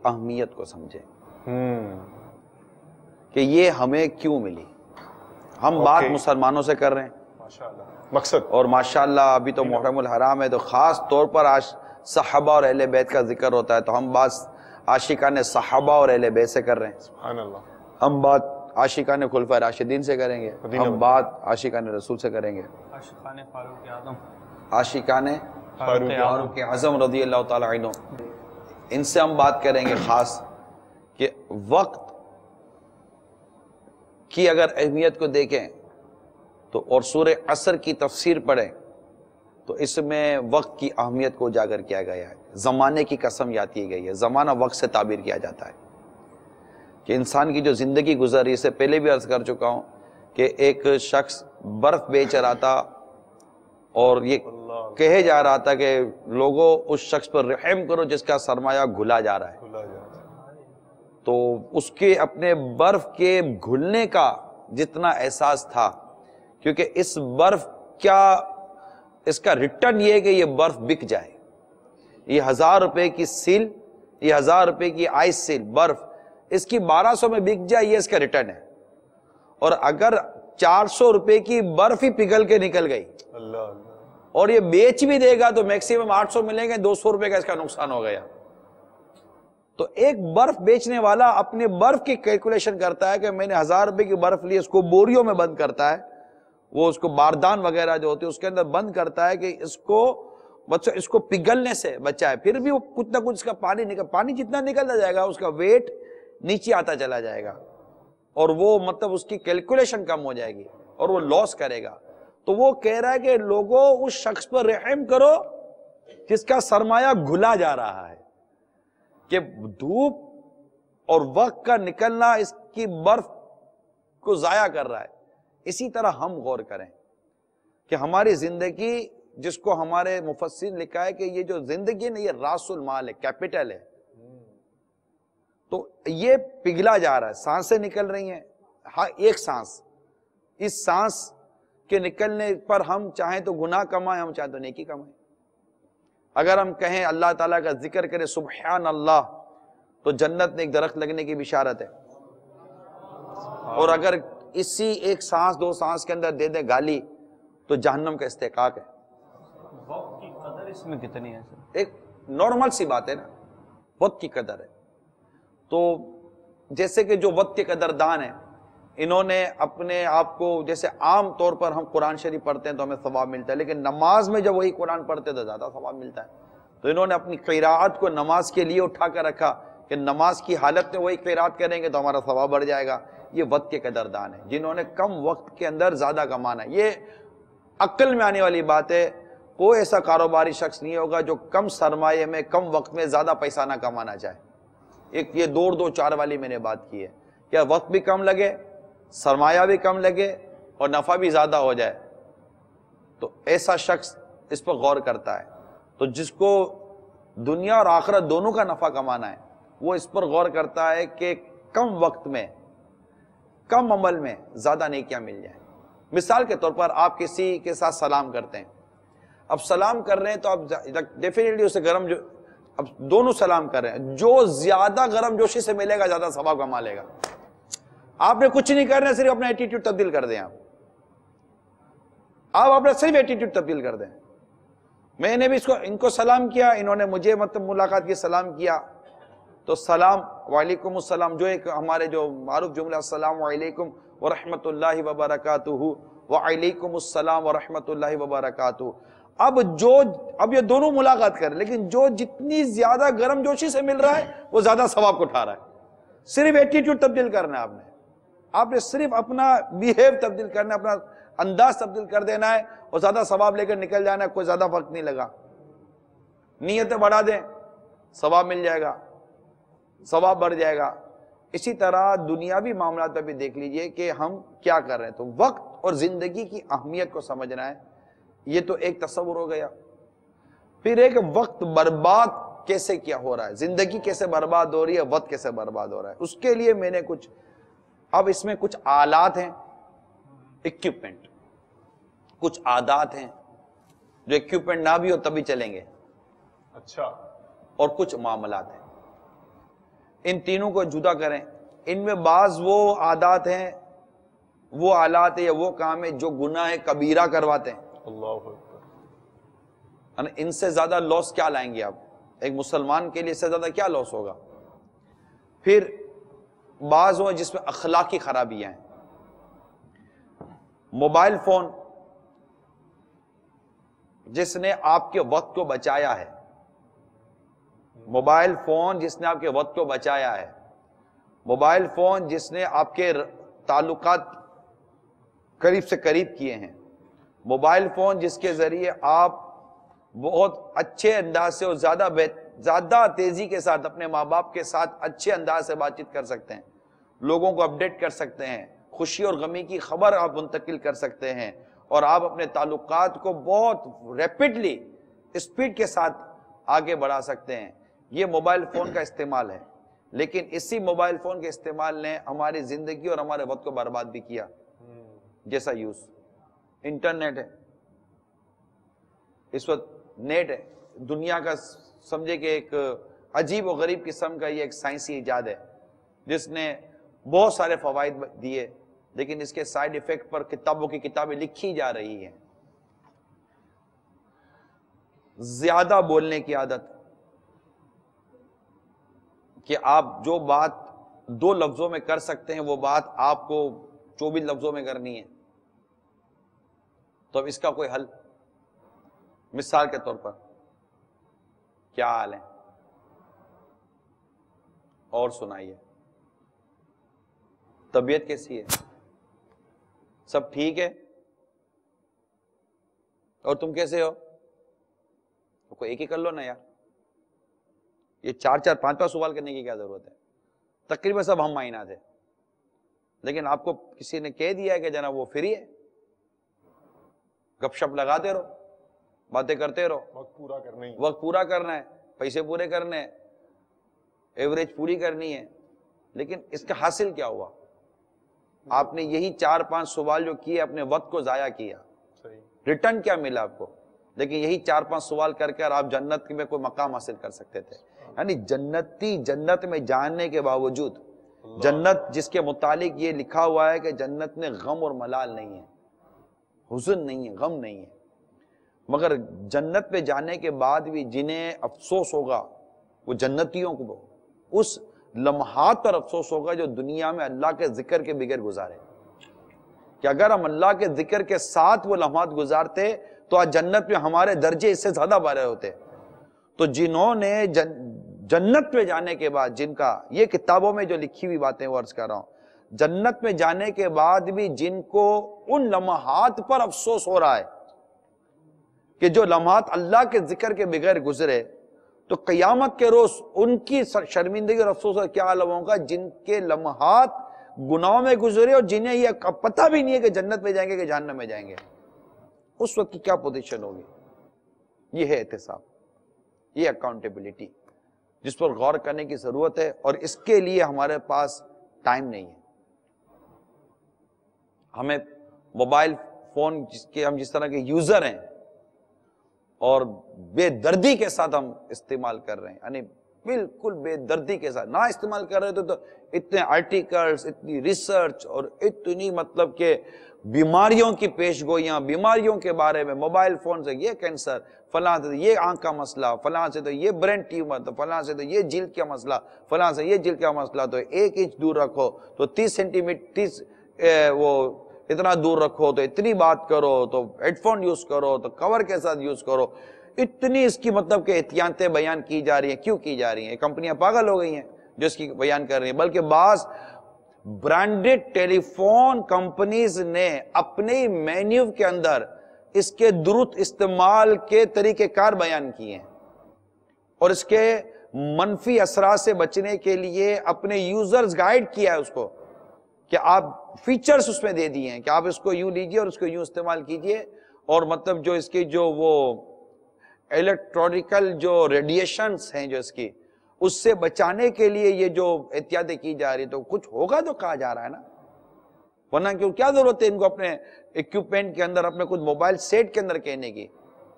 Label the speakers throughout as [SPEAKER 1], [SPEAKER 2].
[SPEAKER 1] اہمیت کو سمجھیں کہ یہ ہمیں کیوں ملی. ہم بات مسلمانوں سے کر رہے ہیں
[SPEAKER 2] ماشاءاللہ مقصد، اور
[SPEAKER 1] ماشاءاللہ ابھی تو محرم الحرام ہے تو خاص طور پر صحابہ اور اہل بیت کا ذکر ہوتا ہے، تو ہم بات عاشقان صحابہ اور اہل بیت سے کر رہے ہیں.
[SPEAKER 2] سبحان اللہ.
[SPEAKER 1] ہم بات عاشقان خلفائے راشدین سے کریں گے، ہم بات عاشقان رسول سے کریں گے،
[SPEAKER 3] عاشقان فاروق اعظم،
[SPEAKER 1] عاشقان فاروق اعظم رضی اللہ تعالی عنہ، ان سے ہم بات کریں گے خاص کہ وقت کی اگر اہمیت کو دیکھیں تو اور سورہ عصر کی تفسیر پڑھیں تو اس میں وقت کی اہمیت کو اجاگر کیا گیا ہے. زمانے کی قسم یاد کی گئی ہے. زمانہ وقت سے تعبیر کیا جاتا ہے کہ انسان کی جو زندگی گزر رہی ہے، اس سے پہلے بھی عرض کر چکا ہوں کہ ایک شخص برف بیچ رہا تھا اور یہ کہے جا رہا تھا کہ لوگوں اس شخص پر رحم کرو جس کا سرمایہ گھلا جا رہا ہے. تو اس کے اپنے برف کے گھلنے کا جتنا احساس تھا، کیونکہ اس برف کیا اس کا ریٹرن یہ ہے کہ یہ برف بک جائے. یہ 1000 روپے کی سیل، یہ 1000 روپے کی آئس سیل برف اس کی 1200 میں بک جائے، یہ اس کا ریٹرن ہے. اور اگر 400 روپے کی برف ہی پگھل کے نکل گئی اور یہ بیچ بھی دے گا تو میکسیمم 800 ملیں گے، 200 روپے کا اس کا نقصان ہو گیا. تو ایک برف بیچنے والا اپنے برف کی کیلکولیشن کرتا ہے کہ میں نے 1000 روپے کی برف لی، اس کو بوریوں میں بند کرتا ہے، وہ اس کو باردان وغیرہ جو ہوتے ہیں اس کے اندر بند کرتا ہے کہ اس کو پگھلنے سے بچائے. پھر بھی وہ کچھ نہ کچھ اس کا پانی جتنا نکلتا جائے گا اس کا ویٹ نیچے آتا چلا جائے گا اور وہ مطلب اس کی کیلکولیشن کم ہو جائے گی اور وہ لاس کرے گا. تو وہ کہہ رہا ہے کہ لوگوں اس شخص پر رحم کرو جس کا سرمایہ گھلا جا رہا ہے، کہ دھوپ اور وقت کا نکلنا اس کی برف کو ضائع کر رہا ہے. اسی طرح ہم غور کریں کہ ہماری زندگی، جس کو ہمارے مفسر نے لکھا ہے کہ یہ جو زندگی ہے یہ راس المال ہے، کیپٹل ہے، تو یہ پگھلا جا رہا ہے. سانسیں نکل رہی ہیں، ہر ایک سانس، اس سانس کے نکلنے پر ہم چاہیں تو گناہ کمائیں، ہم چاہیں تو نیکی کمائیں. اگر ہم کہیں اللہ تعالیٰ کا ذکر کریں سبحان اللہ تو جنت میں ایک درخت لگنے کی بشارت ہے. اور اگر اسی ایک سانس 2 سانس کے اندر دے دے گالی تو جہنم کا استحقاق ہے.
[SPEAKER 3] وقت کی قدر اس میں کتنی ہے؟
[SPEAKER 1] ایک نارمل سی بات ہے نا، وقت کی قدر ہے. تو جیسے کہ جو وقت کے قدردان ہیں انہوں نے اپنے آپ کو، جیسے عام طور پر ہم قرآن شریف پڑھتے ہیں تو ہمیں ثواب ملتا ہے، لیکن نماز میں جب وہی قرآن پڑھتے ہیں تو زیادہ ثواب ملتا ہے. تو انہوں نے اپنی قراءت کو نماز کے لیے اٹھا کر رکھا کہ نماز کی حالت میں وہی قراءت کریں گے تو ہمارا ثواب بڑھ جائے گا. یہ وقت کے قدردان ہیں جنہوں نے کم وقت کے اندر زیادہ کمانا ہے. یہ عقل میں آنے والی بات ہے. کوئی ایسا کاروباری شخص نہیں ہوگا جو کم سرمایے میں کم وقت میں زیادہ پیسہ نہ کمانا چاہے. ایک یہ 2-2-4 والی میں نے بات کی ہے، کیا وقت بھی کم لگے، سرمایہ بھی کم لگے اور نفع بھی زیادہ ہو جائے. تو ایسا شخص اس پر غور کرتا ہے. تو جس کو دنیا اور آخرت دونوں کا نفع کمانا ہے وہ اس پر غور کرتا ہے کہ کم وقت میں کم عمل میں زیادہ نیکیاں مل جائیں. مثال کے طور پر آپ کسی کے ساتھ سلام کرتے ہیں، اب سلام کر رہے ہیں تو آپ ڈیفینیٹلی اسے اب دونوں سلام کر رہے ہیں، جو زیادہ گرم جوشی سے ملے گا زیادہ ثواب کما لے گا. آپ نے کچھ نہیں کرنا، صرف اپنا ایٹیٹیوڈ تبدیل کر دیں. آپ اپنا صرف ایٹیٹیوڈ تبدیل کر دیں. میں نے بھی ان کو سلام کیا، انہوں نے مجھے ملاقات کی سلام کیا، تو سلام وعلیکم السلام، جو ایک ہمارے جو معروف جملہ السلام علیکم ورحمۃ اللہ وبرکاتہ، وعلیکم السلام ورحمۃ اللہ وبرکاتہ. اب یہ دونوں ملاقات کر رہے ہیں، لیکن جو جتنی زیادہ گرم جوشی سے مل رہا ہے وہ زیادہ ثواب کو اٹھا رہا ہے. صرف ایٹیٹیوڈ تبدیل کرنا ہے آپ نے صرف اپنا بیہیو تبدیل کرنا ہے، اپنا انداز تبدیل کر دینا ہے اور زیادہ ثواب لے کر نکل جانا ہے. کوئی زیادہ فرق نہیں لگا. نیتیں بڑھا دیں، ثواب مل جائے گا، ثواب بڑھ جائے گا. اسی طرح دنیاوی معاملات پہ بھی دیکھ لیجئے کہ ہم کیا کر رہے ہیں. تو وقت اور زندگی کی اہمیت کو سمجھنا ہے، یہ تو ایک تصور ہو گیا. پھر ایک وقت برباد کیسے کیا ہو رہا ہے، زندگی کیسے برباد ہو رہی ہے، وقت کیسے برباد ہو رہا ہے. اس کے لیے میں نے اب اس میں کچھ آلات ہیں، اکوپمنٹ، کچھ عادات ہیں جو اکوپمنٹ نہ بھی ہو تبھی چلیں گے.
[SPEAKER 2] اچھا.
[SPEAKER 1] اور کچھ معاملات ہیں. ان تینوں کو جدا کریں. ان میں بعض وہ عادات ہیں، وہ آلات یا وہ کام ہے جو گناہ کبیرہ کرواتے ہیں.
[SPEAKER 2] اللہ اکبر.
[SPEAKER 1] ان سے زیادہ لاس کیا لائیں گے آپ؟ ایک مسلمان کے لیے اس سے زیادہ کیا لاس ہوگا؟ پھر بعض وہ جس میں اخلاقی خرابیاں ہیں. موبائل فون جس نے آپ کے وقت کو بچایا ہے، موبائل فون جس نے آپ کے وقت کو بچایا ہے، موبائل فون جس نے آپ کے تعلقات قریب سے قریب کیے ہیں، موبائل فون جس کے ذریعے آپ بہت اچھے انداز سے اور زیادہ تیزی کے ساتھ اپنے ماں باپ کے ساتھ اچھے انداز سے بات چیت کر سکتے ہیں، لوگوں کو اپڈیٹ کر سکتے ہیں، خوشی اور غمی کی خبر آپ منتقل کر سکتے ہیں، اور آپ اپنے تعلقات کو بہت ریپڈلی اسپیڈ کے ساتھ آگے بڑھا سکتے ہیں. یہ موبائل فون کا استعمال ہے. لیکن اسی موبائل فون کے استعمال نے ہماری زندگی اور ہمارے وقت کو برباد بھی کیا. جیسا یوز انٹرنیٹ ہے، اس وقت نیٹ ہے، دنیا کا سمجھے کہ ایک عجیب و غریب قسم کا یہ ایک سائنسی ایجاد ہے جس نے بہت سارے فوائد دیے، لیکن اس کے سائیڈ ایفیکٹ پر کتابوں کی کتابیں لکھی جا رہی ہیں. زیادہ بولنے کی عادت، کہ آپ جو بات 2 لفظوں میں کر سکتے ہیں وہ بات آپ کو 24 لفظوں میں کرنی ہے. تو اب اس کا کوئی حل؟ مثال کے طور پر کیا حال ہے؟ اور سنائیے، طبیعت کیسی ہے؟ سب ٹھیک ہے؟ اور تم کیسے ہو؟ تو کوئی ایک ہی کر لو نا یار، یہ 4 5 سوال کرنے کی کیا ضرورت ہے؟ تقریباً سب ہم معینات ہے، لیکن آپ کو کسی نے کہہ دیا ہے کہ جناب وہ فری ہے، گپ شپ لگاتے رہو، باتیں کرتے رہو، وقت پورا کرنا ہے، پیسے پورے کرنے ہیں، ایوریج پوری کرنی ہے. لیکن اس کا حاصل کیا ہوا؟ آپ نے یہی 4 5 سوال جو کیے اپنے وقت کو ضائع کیا. ریٹرن کیا ملا آپ کو؟ لیکن یہی 4 5 سوال کر کے آپ جنت میں کوئی مقام حاصل کر سکتے تھے. یعنی جنت میں جاننے کے باوجود، جنت جس کے متعلق یہ لکھا ہوا ہے کہ جنت میں غم اور ملال نہیں ہے، حزن نہیں ہے، غم نہیں ہے، مگر جنت پہ جانے کے بعد بھی جنہیں افسوس ہوگا وہ جنتیوں کو اس لمحات پر افسوس ہوگا جو دنیا میں اللہ کے ذکر کے بغیر گزارے. کہ اگر ہم اللہ کے ذکر کے ساتھ وہ لمحات گزارتے تو آج جنت میں ہمارے درجے اس سے زیادہ بڑے ہوتے. تو جنہوں نے جنت میں جانے کے بعد، جن کا یہ کتابوں میں جو لکھی ہوئی باتیں وہ عرض کر رہا ہوں، جنت میں جانے کے بعد بھی جن کو ان لمحات پر افسوس ہو رہا ہے کہ جو لمحات اللہ کے ذکر کے بغیر گزرے، تو قیامت کے روز ان کی شرمندگی اور افسوس کا کیا عالم ہوگا جن کے لمحات گناہوں میں گزرے اور جنہیں یہ پتہ بھی نہیں ہے کہ جنت میں جائیں گے کہ جہنم میں جائیں گے. اس وقت کی کیا پوزیشن ہوگی؟ یہ ہے احتساب، یہ اکاؤنٹیبلٹی جس پر غور کرنے کی ضرورت ہے، اور اس کے لیے ہمارے پاس ٹائم نہیں ہے. ہمیں موبائل فون ہم جس طرح کے یوزر ہیں اور بے دردی کے ساتھ ہم استعمال کر رہے ہیں، یعنی بالکل بے دردی کے ساتھ نہ استعمال کر رہے تو اتنے آرٹیکلز، اتنی ریسرچ اور اتنی مطلب کہ بیماریوں کی پیش گوئیاں، بیماریوں کے بارے میں، موبائل فون سے یہ کینسر، فلاں سے یہ آنکھ کا مسئلہ، فلاں سے تو یہ برین ٹیومر، تو فلاں سے تو یہ جلد کا مسئلہ، فلاں سے یہ جلد کا مسئلہ، تو 1 انچ دور رکھو، تو 30 سینٹی میٹر وہ اتنا دور رکھو، تو اتنی بات کرو، تو ہیڈ فون یوز کرو، تو کور کے ساتھ یوز کرو. اتنی اس کی مطلب کہ احتیاطیں بیان کی جا رہی ہیں. کیوں کی جا رہی ہیں؟ کمپنیاں پاگل ہو گئی ہیں جو اس کی بیان کر رہی ہیں. بلکہ بعض برانڈڈ ٹیلی فون کمپنیز نے اپنے مینیو کے اندر اس کے درست استعمال کے طریقہ کار بیان کیے ہیں، اور اس کے منفی اثرات سے بچنے کے لیے اپنے یوزرز گائیڈ کیا ہے اس کو، کہ آپ فیچرز اس میں دے دیے ہیں کہ آپ اس کو یوں لیجئے اور اس کو یوں استعمال کیجئے، اور مطلب جو اس کی جو وہ الیکٹرونیکل جو ریڈیشنز ہیں جو اس سے بچانے کے لیے یہ جو احتیاطیں کی جا رہی، تو کچھ ہوگا تو کہا جا رہا ہے نا، ورنہ کیا ضرورت ہے ان کو اپنے ایکوپمنٹ کے اندر، اپنے کچھ موبائل سیٹ کے اندر کہنے کی.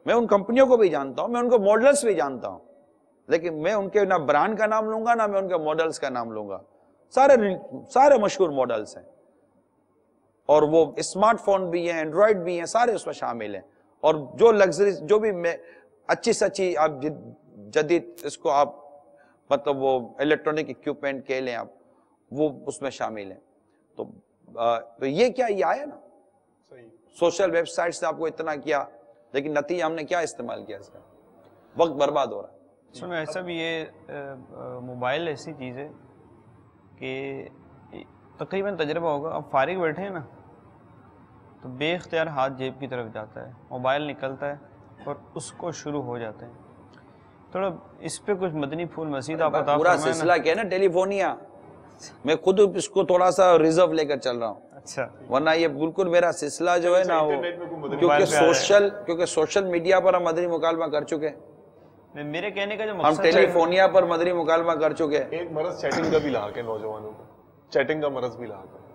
[SPEAKER 1] میں ان کمپنیوں کو بھی جانتا ہوں، میں ان کو ماڈلز بھی جانتا ہوں، لیکن میں ان کے نہ برانڈ کا نام لوں گا نہ میں ان کے ماڈلز کا نام لوں گا. سارے مشہور ماڈلز ہیں, اور وہ اسمارٹ فون بھی ہیں, اینڈرائڈ بھی ہیں, سارے اس میں شامل ہیں. اور جو لگژری جو بھی اچھی سے اچھی آپ جدید اس کو آپ مطلب وہ الیکٹرانک اکوپمنٹ کہہ لیں آپ, وہ اس میں شامل ہیں. تو یہ کیا یہ آیا نا سوشل ویب سائٹ سے آپ کو اتنا کیا, لیکن نتیجہ ہم نے کیا استعمال کیا اس کا, وقت برباد ہو رہا ہے.
[SPEAKER 3] سن ایسا بھی یہ موبائل ایسی چیز ہے کہ تقریباً تجربہ ہوگا, اب فارغ بیٹھے ہیں نا تو بے اختیار ہاتھ جیب کی طرف جاتا ہے, موبائل نکلتا ہے اور اس کو شروع ہو جاتے ہیں. تھوڑا اس پہ کچھ مدنی پھول مزید آپ عطا
[SPEAKER 1] پورا
[SPEAKER 3] فرمائیں
[SPEAKER 1] سلسلہ کیا ہے نا ٹیلی فونیا, میں خود اس کو تھوڑا سا ریزرو لے کر چل رہا ہوں.
[SPEAKER 3] اچھا,
[SPEAKER 1] ورنہ یہ بالکل میرا سلسلہ جو ہے نا وہ کیونکہ سوشل میڈیا پر ہم مدنی مکالمہ کر چکے ہیں,
[SPEAKER 3] میرے کہنے کا جو
[SPEAKER 1] ہم
[SPEAKER 3] مقصد
[SPEAKER 1] ٹیلی فونیا پر مدنی مکالمہ کر چکے ہیں.
[SPEAKER 2] ایک مرض چیٹنگ کا بھی لاحق ہے نوجوانوں کو, چیٹنگ کا مرض بھی لاحق ہے,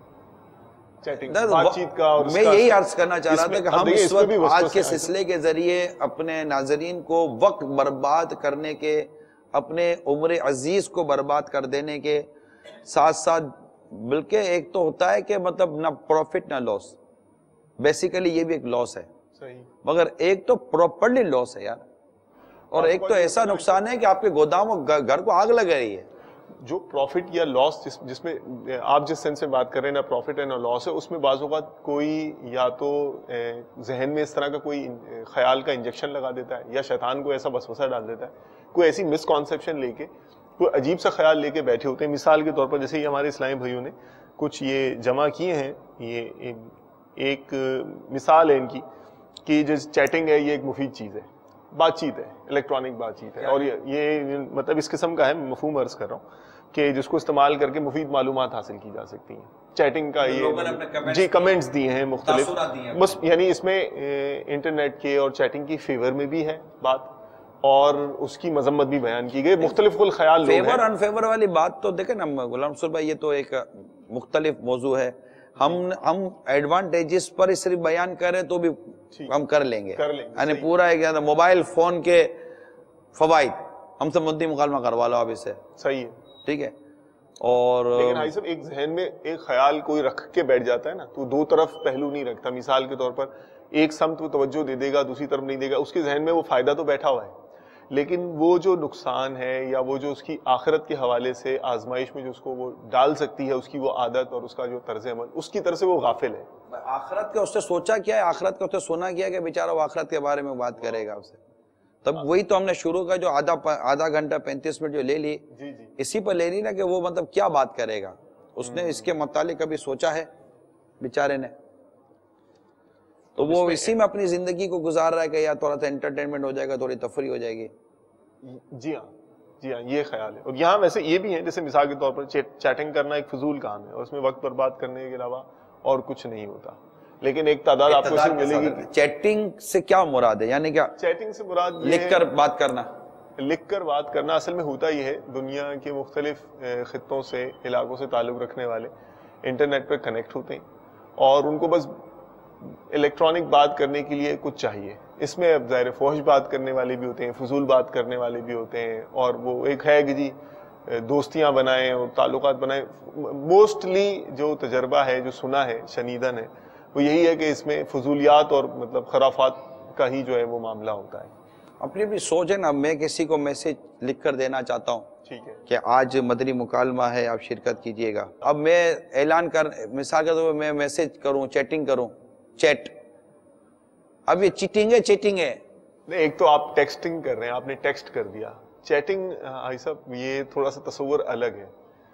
[SPEAKER 2] چیٹنگ بات چیت کا. اور
[SPEAKER 1] میں یہی عرض کرنا چاہ رہا تھا کہ ہم اس وقت آج کے سلسلے کے ذریعے اپنے ناظرین کو وقت برباد کرنے کے, اپنے عمر عزیز کو برباد کر دینے کے ساتھ ساتھ, بلکہ ایک تو ہوتا ہے کہ مطلب نہ پروفٹ نہ لاس, بیسیکلی یہ بھی ایک لاس ہے, مگر ایک تو پراپرلی لاس ہے یار, اور ایک تو ایسا نقصان ہے کہ آپ کے گودام اور گھر کو آگ لگ رہی ہے.
[SPEAKER 2] جو پروفٹ یا لاس جس میں آپ جس سینس سے بات کر رہے ہیں, نہ پروفٹ ہے نہ لاس ہے, اس میں بعض اوقات کوئی یا تو ذہن میں اس طرح کا کوئی خیال کا انجیکشن لگا دیتا ہے, یا شیطان کو ایسا وسوسہ ڈال دیتا ہے, کوئی ایسی مس کانسیپشن لے کے, کوئی عجیب سا خیال لے کے بیٹھے ہوتے ہیں. مثال کے طور پر جیسے یہ ہمارے اسلامی بھائیوں نے کچھ یہ جمع کیے ہیں, یہ ایک مثال ہے ان کی کہ جو چیٹنگ ہے یہ ایک مفید چیز ہے, بات چیت ہے, الیکٹرانک بات چیت ہے, اور یہ مطلب اس قسم کا ہے, مفہوم عرض کر رہا ہوں کہ جس کو استعمال کر کے مفید معلومات حاصل کی جا سکتی ہیں. چیٹنگ کا یہ جی کمنٹس دیے ہیں مختلف, بس یعنی اس میں انٹرنیٹ کے اور چیٹنگ کی فیور میں بھی ہے بات, اور اس کی مذمت بھی بیان کی گئی. مختلف الخیال
[SPEAKER 1] فیور ان فیور والی بات تو دیکھیں نا غلام رسول بھائی, یہ تو ایک مختلف موضوع ہے. ہم ایڈوانٹیجز پر صرف بیان کریں تو بھی ہم کر لیں گے, یعنی پورا ایک موبائل فون کے فوائد ہم سے مدنی مکالمہ کروا لو آپ اس سے,
[SPEAKER 2] صحیح ہے,
[SPEAKER 1] ٹھیک ہے. اور
[SPEAKER 2] لیکن بھائی صاحب ایک ذہن میں ایک خیال کوئی رکھ کے بیٹھ جاتا ہے نا, تو دو طرف پہلو نہیں رکھتا. مثال کے طور پر ایک سمت وہ توجہ دے دے گا, دوسری طرف نہیں دے گا, اس کے ذہن میں وہ فائدہ تو بیٹھا ہوا ہے, لیکن وہ جو نقصان ہے یا وہ جو اس کی آخرت کے حوالے سے آزمائش میں جو اس کو وہ ڈال سکتی ہے, اس کی وہ عادت اور اس کا جو طرز عمل, اس کی طرف سے وہ غافل ہے.
[SPEAKER 1] آخرت کا اس نے سوچا کیا ہے, آخرت کا اس نے سونا کیا کہ بیچارہ وہ آخرت کے بارے میں بات کرے گا اسے. تب وہی تو ہم نے شروع کا جو آدھا گھنٹہ 35 منٹ جو لے لی, اسی پر لے لی نا کہ وہ مطلب کیا بات کرے گا. اس نے اس کے متعلق کبھی سوچا ہے بیچارے نے؟ تو وہ اسی میں اپنی زندگی کو گزار رہا ہے کہ یا تھوڑا سا انٹرٹینمنٹ ہو جائے گا, تھوڑی تفریح ہو جائے گی.
[SPEAKER 2] جی ہاں یہ خیال ہے. اور یہاں ویسے یہ بھی ہے, جیسے مثال کے طور پر چیٹنگ کرنا ایک فضول کام ہے, اور اس میں وقت برباد کرنے کے علاوہ اور کچھ نہیں ہوتا, لیکن ایک تعداد آپ کو ملے گی.
[SPEAKER 1] چیٹنگ سے کیا مراد ہے, یعنی کیا
[SPEAKER 2] چیٹنگ سے مراد
[SPEAKER 1] لکھ کر بات کرنا؟
[SPEAKER 2] لکھ کر بات کرنا اصل میں ہوتا یہ ہے, دنیا کے مختلف خطوں سے, علاقوں سے تعلق رکھنے والے انٹرنیٹ پر کنیکٹ ہوتے ہیں, اور ان کو بس الیکٹرانک بات کرنے کے لیے کچھ چاہیے. اس میں اب ظاہر فحش بات کرنے والے بھی ہوتے ہیں, فضول بات کرنے والے بھی ہوتے ہیں, اور وہ ایک ہے کہ جی دوستیاں بنائیں اور تعلقات بنائیں. موسٹلی جو تجربہ ہے, جو سنا ہے, شنیدن ہے, وہ یہی ہے کہ اس میں فضولیات اور مطلب خرافات کا ہی جو ہے وہ معاملہ ہوتا ہے.
[SPEAKER 1] اپنی بھی سوچ ہے نا, میں کسی کو میسج لکھ کر دینا چاہتا ہوں
[SPEAKER 2] ٹھیک ہے
[SPEAKER 1] کہ آج مدنی مکالمہ ہے, آپ شرکت کیجئے گا. اب میں اعلان مثال کے طور پر میں میسج کروں, چیٹنگ کروں, چیٹ, اب یہ چیٹنگ ہے.
[SPEAKER 2] ایک تو آپ ٹیکسٹنگ کر رہے ہیں, آپ نے ٹیکسٹ کر دیا. چیٹنگ بھائی صاحب یہ تھوڑا سا تصور الگ ہے,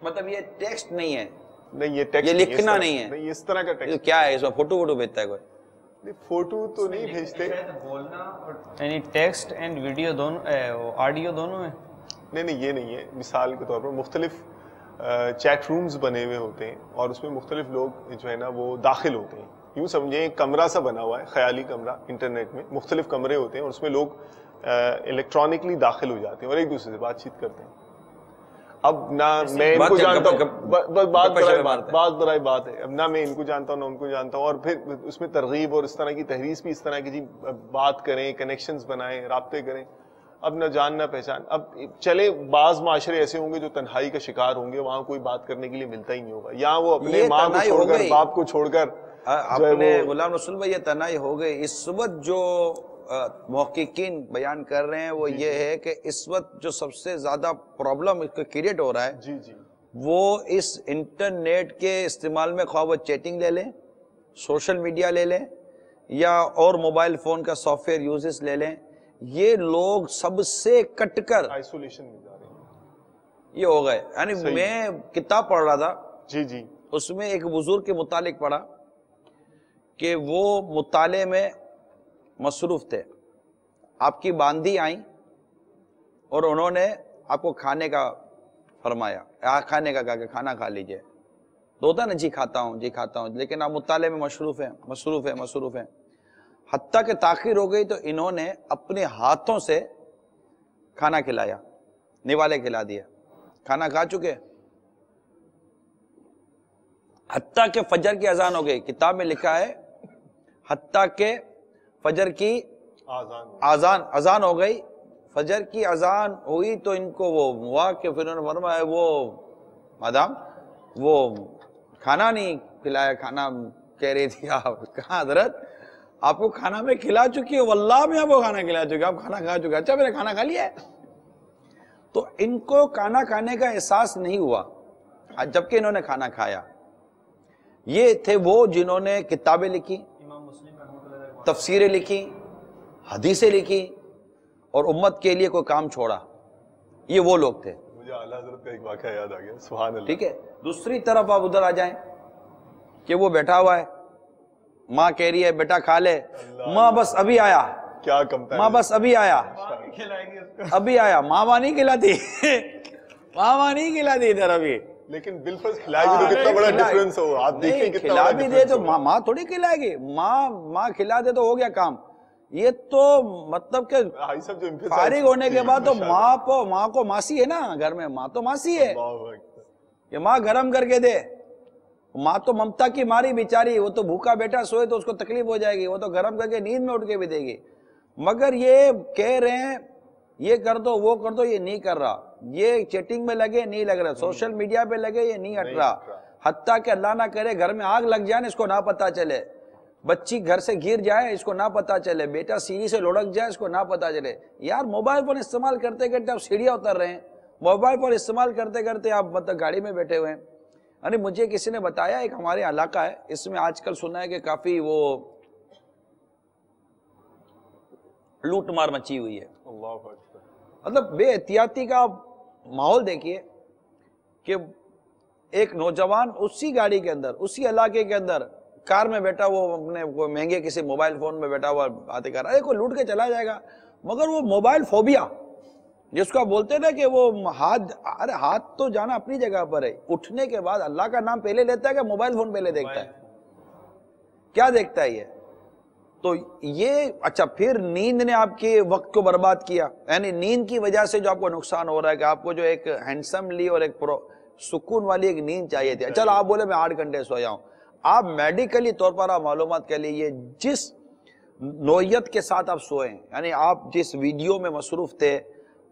[SPEAKER 1] مطلب یہ ٹیکسٹ نہیں ہے,
[SPEAKER 2] نہیں یہ ٹیکسٹ,
[SPEAKER 1] یہ لکھنا نہیں ہے,
[SPEAKER 2] نہیں اس طرح کا ٹیکسٹ
[SPEAKER 1] کیا ہے, اس میں فوٹو بھیجتا ہے کوئی؟
[SPEAKER 2] فوٹو تو نہیں بھیجتے,
[SPEAKER 3] بولنا یعنی ٹیکسٹ اینڈ ویڈیو دونوں, آڈیو دونوں ہیں.
[SPEAKER 2] نہیں یہ نہیں ہے. مثال کے طور پر مختلف چیٹ رومز بنے ہوئے ہوتے ہیں, اور اس میں مختلف لوگ جو ہے نا وہ داخل ہوتے ہیں. یوں سمجھیں ایک کمرہ سا بنا ہوا ہے, خیالی کمرہ, انٹرنیٹ میں مختلف کمرے ہوتے ہیں, اور اس میں لوگ الیکٹرانکلی داخل ہو جاتے ہیں اور ایک دوسرے سے بات چیت کرتے ہیں. اب نہ میں ان کو جانتا ہوں, بات برائے بات ہے, اب نہ میں ان کو جانتا ہوں نہ ان کو جانتا ہوں, اور پھر اس میں ترغیب اور اس طرح کی تحریض بھی اس طرح کی, جی بات کریں, کنیکشنز بنائیں, رابطے کریں. اب نہ جان نہ پہچان. اب چلے بعض معاشرے ایسے ہوں گے جو تنہائی کا شکار ہوں گے, وہاں کوئی بات کرنے کے لیے ملتا ہی نہیں ہوگا, یہاں وہ اپنے ماں کو چھوڑ کر باپ کو چھوڑ کر
[SPEAKER 1] اپنے غلام رسول بھائی یہ تنہائی ہو گئی. اس وقت جو محققین بیان کر رہے ہیں وہ یہ ہے کہ اس وقت جو سب سے زیادہ پرابلم کریٹ ہو رہا ہے
[SPEAKER 2] جی جی
[SPEAKER 1] وہ اس انٹرنیٹ کے استعمال میں, خواہ وہ چیٹنگ لے لیں, سوشل میڈیا لے لیں, یا اور موبائل فون کا سافٹ ویئر یوزز لے لیں, یہ لوگ سب سے کٹ کر
[SPEAKER 2] آئسولیشن میں جا رہے ہیں,
[SPEAKER 1] یہ ہو گئے. یعنی میں کتاب پڑھ رہا تھا,
[SPEAKER 2] جی جی,
[SPEAKER 1] اس میں ایک بزرگ کے متعلق پڑھا کہ وہ مطالعے میں مصروف تھے. آپ کی باندھی آئیں اور انہوں نے آپ کو کھانے کا فرمایا, کھانے کا کہا کہ کھانا کھا لیجئے. تو ہوتا نا جی کھاتا ہوں جی کھاتا ہوں, لیکن آپ مطالعے میں مصروف ہیں. حتیٰ کہ تاخیر ہو گئی تو انہوں نے اپنے ہاتھوں سے کھانا کھلایا, نوالے کھلا دیا, کھانا کھا چکے. حتیٰ کہ فجر کی اذان ہو گئی, کتاب میں لکھا ہے حتیٰ کہ فجر کی اذان ہو گئی. فجر کی اذان ہوئی تو ان کو وہ ہوا کہ پھر انہوں نے فرمایا وہ مادام وہ کھانا نہیں کھلایا. کھانا کہہ رہی تھی آپ, کہاں حضرت آپ کو کھانا میں کھلا چکی ہوں, واللہ میں آپ کو کھانا کھلا چکی ہوں, آپ کھانا کھا چکے. اچھا میں نے کھانا کھا لیا ہے. تو ان کو کھانا کھانے کا احساس نہیں ہوا جبکہ انہوں نے کھانا کھایا. یہ تھے وہ جنہوں نے کتابیں لکھی, تفسیریں لکھی, حدیثیں لکھی اور امت کے لیے کوئی کام چھوڑا. یہ وہ لوگ تھے.
[SPEAKER 2] مجھے اعلیٰ حضرت کا ایک واقعہ یاد آ گیا, سبحان اللہ.
[SPEAKER 1] ٹھیک ہے, دوسری طرف آپ ادھر آ جائیں کہ وہ بیٹھا ہوا ہے, ماں کہہ رہی ہے بیٹا کھا لے, ماں بس ابھی آیا,
[SPEAKER 2] کیا کمتا ہے,
[SPEAKER 1] ماں بس ابھی آیا, ابھی آیا. ماں نہیں کھلاتی, ماں نہیں کھلاتی ادھر ابھی.
[SPEAKER 2] لیکن بالفرض کھلائے گی تو کتنا بڑا ڈیفرنس ہو, آپ دیکھیں کتنا
[SPEAKER 1] کھلا بھی دے تو ماں تھوڑی کھلائے گی, ماں کھلا دے تو ہو گیا کام. یہ تو مطلب کہ فارغ ہونے کے بعد تو ماں کو ماسی ہے نا گھر میں, ماں تو ماسی ہے, کہ ماں گرم کر کے دے. ماں تو ممتا کی ماری بیچاری, وہ تو بھوکا بیٹا سوئے تو اس کو تکلیف ہو جائے گی, وہ تو گرم کر کے نیند میں اٹھ کے بھی دے گی. مگر یہ کہہ رہے ہیں یہ کر دو وہ کر دو, یہ نہیں کر رہا. یہ چیٹنگ میں لگے نہیں لگ رہا, سوشل میڈیا پہ لگے یہ نہیں ہٹ رہا. حتیٰ کہ اللہ نہ کرے گھر میں آگ لگ جائے اس کو نہ پتا چلے, بچی گھر سے گر جائے اس کو نہ پتا چلے, بیٹا سیڑھی سے لڑک جائے اس کو نہ پتا چلے. یار موبائل فون استعمال کرتے کرتے آپ سیڑھیاں اتر رہے ہیں, موبائل فون استعمال کرتے کرتے آپ مطلب گاڑی میں بیٹھے ہوئے ہیں. یعنی مجھے کسی نے بتایا ایک ہمارے علاقہ ہے, اس میں آج کل سنا ہے کہ کافی وہ لوٹ مار مچی ہوئی ہے. مطلب بے احتیاطی کا ماحول دیکھیے کہ ایک نوجوان اسی گاڑی کے اندر اسی علاقے کے اندر کار میں بیٹھا, وہ اپنے مہنگے کسی موبائل فون میں بیٹھا ہوا باتیں کر رہا ہے, کوئی لوٹ کے چلا جائے گا. مگر وہ موبائل فوبیا جس کو آپ بولتے ہیں نا کہ وہ ہاتھ تو جانا اپنی جگہ پر ہے, اٹھنے کے بعد اللہ کا نام پہلے لیتا ہے کہ موبائل فون پہلے دیکھتا ہے, کیا دیکھتا ہے یہ. تو یہ اچھا پھر نیند نے آپ کے وقت کو برباد کیا. یعنی نیند کی وجہ سے جو آپ کو نقصان ہو رہا ہے کہ آپ کو جو ایک ہینڈسملی اور ایک سکون والی ایک نیند چاہیے تھی, چل آپ بولے میں 8 گھنٹے سویا ہوں, آپ میڈیکلی طور پر آپ معلومات کر لیجیے جس نوعیت کے ساتھ آپ سوئے, یعنی آپ جس ویڈیو میں مصروف تھے,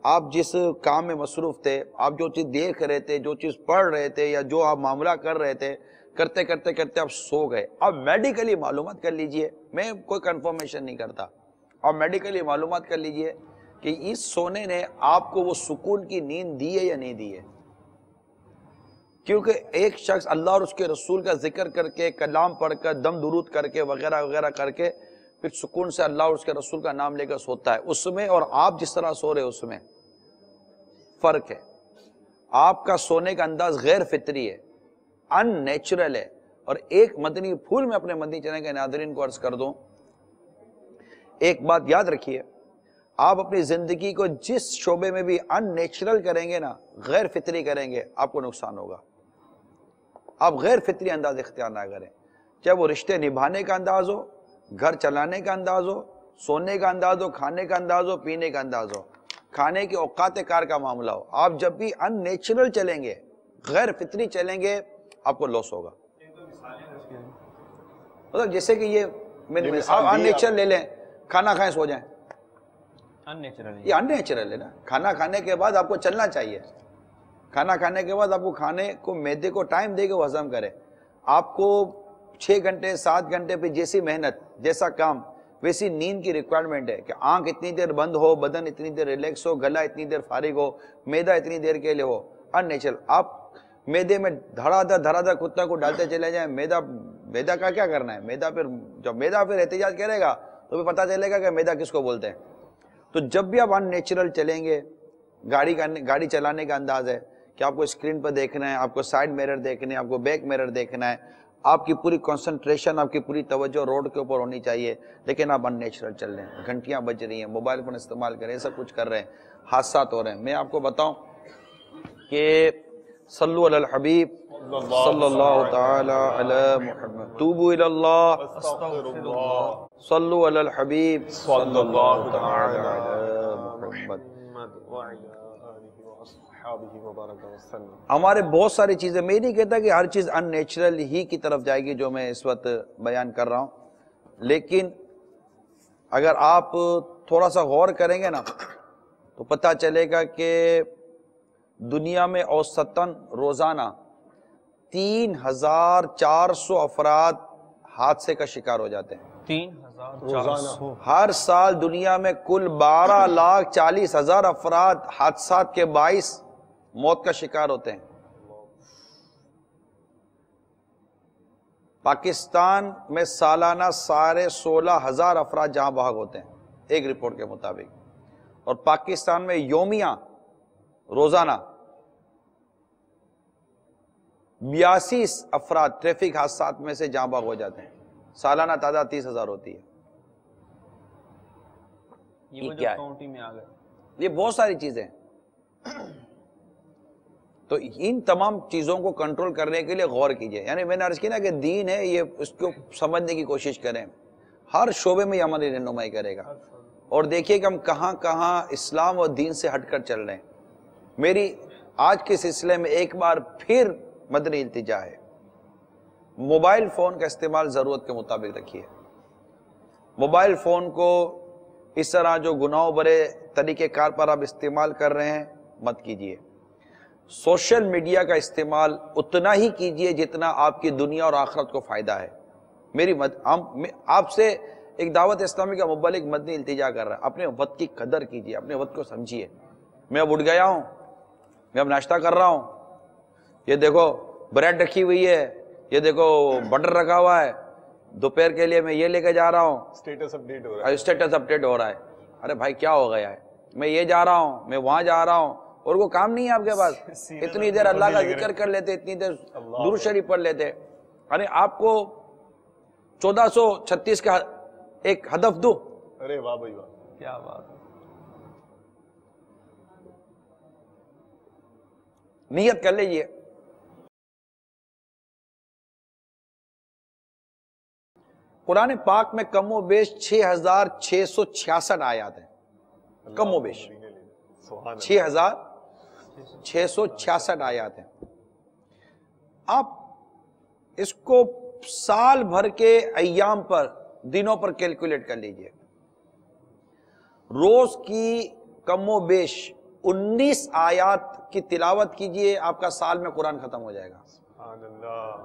[SPEAKER 1] آپ جس کام میں مصروف تھے, آپ جو چیز دیکھ رہے تھے, جو چیز پڑھ رہے تھے, یا جو آپ معاملہ کر رہے تھے, کرتے کرتے کرتے آپ سو گئے. آپ میڈیکلی معلومات کر لیجئے, میں کوئی کنفرمیشن نہیں کرتا, آپ میڈیکلی معلومات کر لیجئے کہ اس سونے نے آپ کو وہ سکون کی نیند دی ہے یا نہیں دی ہے. کیونکہ ایک شخص اللہ اور اس کے رسول کا ذکر کر کے, کلام پڑھ کر, دم درود کر کے, وغیرہ وغیرہ کر کے پھر سکون سے اللہ اور اس کے رسول کا نام لے کر سوتا ہے, اس میں اور آپ جس طرح سو رہے اس میں فرق ہے. آپ کا سونے کا انداز غیر فطری ہے, ان نیچرل ہے. اور ایک مدنی پھول میں اپنے مدنی چینل کے ناظرین کو عرض کر دوں, ایک بات یاد رکھیے, آپ اپنی زندگی کو جس شعبے میں بھی ان نیچرل کریں گے نا, غیر فطری کریں گے, آپ کو نقصان ہوگا. آپ غیر فطری انداز اختیار نہ کریں, چاہے وہ رشتے نبھانے کا انداز ہو, گھر چلانے کا انداز ہو, سونے کا انداز ہو, کھانے کا انداز ہو, پینے کا انداز ہو, کھانے کے اوقات کار کا معاملہ ہو. آپ جب بھی ان نیچرل چلیں گے, غیر فطری چلیں گے, آپ کو لاس ہوگا. مطلب جیسے کہ یہ ان نیچرل لے لیں, کھانا کھائیں سو جائیں, یہ ان نیچرل ہے نا. کھانا کھانے کے بعد آپ کو چلنا چاہیے. کھانا کھانے کے بعد آپ کو کھانے کو معدے کو ٹائم دے کے وہ ہضم کرے. آپ کو 6 گھنٹے 7 گھنٹے پہ جیسی محنت جیسا کام ویسی نیند کی ریکوائرمنٹ ہے کہ آنکھ اتنی دیر بند ہو, بدن اتنی دیر ریلیکس ہو, گلا اتنی دیر فارغ ہو, میدا اتنی دیر کے لیے ہو. ان نیچرل. آپ میدے میں دھڑا دھڑ کتا کو ڈالتے چلے جائیں. میدا کا کیا کرنا ہے؟ میدا پھر جب میدا پھر احتجاج کرے گا تو پھر پتہ چلے گا کہ میدا کس کو بولتے ہیں. تو جب بھی آپ ان نیچرل چلیں گے, گاڑی چلانے کا انداز ہے کہ آپ کو اسکرین پر دیکھنا ہے, آپ کو سائڈ میرر دیکھنا ہے, آپ کو بیک میرر دیکھنا ہے, آپ کی پوری کنسنٹریشن, آپ کی پوری توجہ روڈ کے اوپر ہونی چاہیے. لیکن آپ ان نیچرل چل رہے ہیں, گھنٹیاں بج رہی ہیں, موبائل فون استعمال کر رہے ہیں, سب کچھ کر رہے ہیں, حادثات ہو رہے ہیں. میں آپ کو بتاؤں کہ صلو علی الحبیب صلی اللہ تعالی علی محمد, توبوا الی اللہ, صلو علی الحبیب صلی اللہ تعالی علی محمد. ہمارے بہت ساری چیزیں, میں نہیں کہتا کہ ہر چیز ان نیچرل ہی کی طرف جائے گی جو میں اس وقت بیان کر رہا ہوں, لیکن اگر آپ تھوڑا سا غور کریں گے نا تو پتہ چلے گا کہ دنیا میں اوسطاً روزانہ 3400 افراد حادثے کا شکار ہو جاتے ہیں.
[SPEAKER 3] 3400
[SPEAKER 1] ہر سال دنیا میں کل 12,40,000 افراد حادثات کے باعث موت کا شکار ہوتے ہیں. پاکستان میں سالانہ 16,500 افراد جہاں بحق ہوتے ہیں ایک رپورٹ کے مطابق, اور پاکستان میں یومیہ روزانہ 82 افراد ٹریفک حادثات میں سے جہاں بحق ہو جاتے ہیں. سالانہ تعداد 30,000 ہوتی ہے.
[SPEAKER 3] یہ
[SPEAKER 1] کیا ہے؟
[SPEAKER 3] کاؤنٹی میں آ گئے.
[SPEAKER 1] یہ بہت ساری چیزیں ہیں. تو ان تمام چیزوں کو کنٹرول کرنے کے لیے غور کیجئے. یعنی میں نے عرض کی نا کہ دین ہے, یہ اس کو سمجھنے کی کوشش کریں. ہر شعبے میں یہ ہماری رہنمائی کرے گا. اور دیکھیے کہ ہم کہاں کہاں اسلام اور دین سے ہٹ کر چل رہے ہیں. میری آج کے سلسلے میں ایک بار پھر مدنی التجا ہے, موبائل فون کا استعمال ضرورت کے مطابق رکھیے. موبائل فون کو اس طرح جو گناہوں برے طریقہ کار پر آپ استعمال کر رہے ہیں مت کیجیے. سوشل میڈیا کا استعمال اتنا ہی کیجیے جتنا آپ کی دنیا اور آخرت کو فائدہ ہے. آپ سے ایک دعوت اسلامی کا مبلغ مدنی التجا کر رہا ہے, اپنے وقت کی قدر کیجیے, اپنے وقت کو سمجھیے. میں اب اٹھ گیا ہوں, میں اب ناشتہ کر رہا ہوں, یہ دیکھو بریڈ رکھی ہوئی ہے, یہ دیکھو بٹر رکھا ہوا ہے, دوپہر کے لیے میں یہ لے کے جا رہا ہوں,
[SPEAKER 2] اسٹیٹس اپڈیٹ ہو رہا ہے.
[SPEAKER 1] اسٹیٹس اپڈیٹ ہو رہا ہے. ارے بھائی کیا ہو گیا ہے, میں یہ جا رہا ہوں, میں وہاں جا رہا ہوں, اور وہ کام نہیں ہے آپ کے پاس. اتنی دیر اللہ کا ذکر کر لیتے, اتنی دیر درود شریف پڑھ لیتے. ارے آپ کو 1436 کا ایک ہدف دو.
[SPEAKER 2] ارے واہ بھائی واہ,
[SPEAKER 3] کیا بات ہے.
[SPEAKER 1] نیت کر لیجئے. قرآن پاک میں کم و بیش 6,666 آیات ہیں, کم و بیش 6,666 آیات ہیں. آپ اس کو سال بھر کے ایام پر, دنوں پر کیلکولیٹ کر لیجئے. روز کی کم و بیش 19 آیات کی تلاوت کیجئے, آپ کا سال میں قرآن ختم ہو جائے گا.
[SPEAKER 2] سبحان اللہ.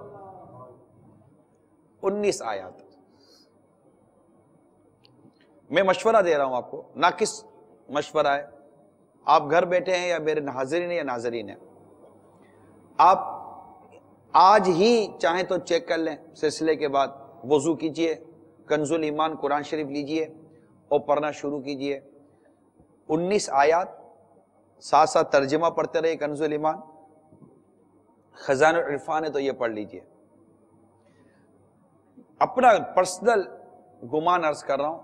[SPEAKER 1] 19 آیات. میں مشورہ دے رہا ہوں آپ کو, ناقص مشورہ ہے. آپ گھر بیٹھے ہیں یا میرے حاضرین ہیں یا ناظرین ہیں, آپ آج ہی چاہیں تو چیک کر لیں, سلسلے کے بعد وضو کیجئے, کنز الایمان قرآن شریف لیجئے اور پڑھنا شروع کیجئے. 19 آیات, ساتھ ساتھ ترجمہ پڑھتے رہے. کنز الایمان, خزانہ العرفان ہے تو یہ پڑھ لیجئے. اپنا پرسنل گمان عرض کر رہا ہوں,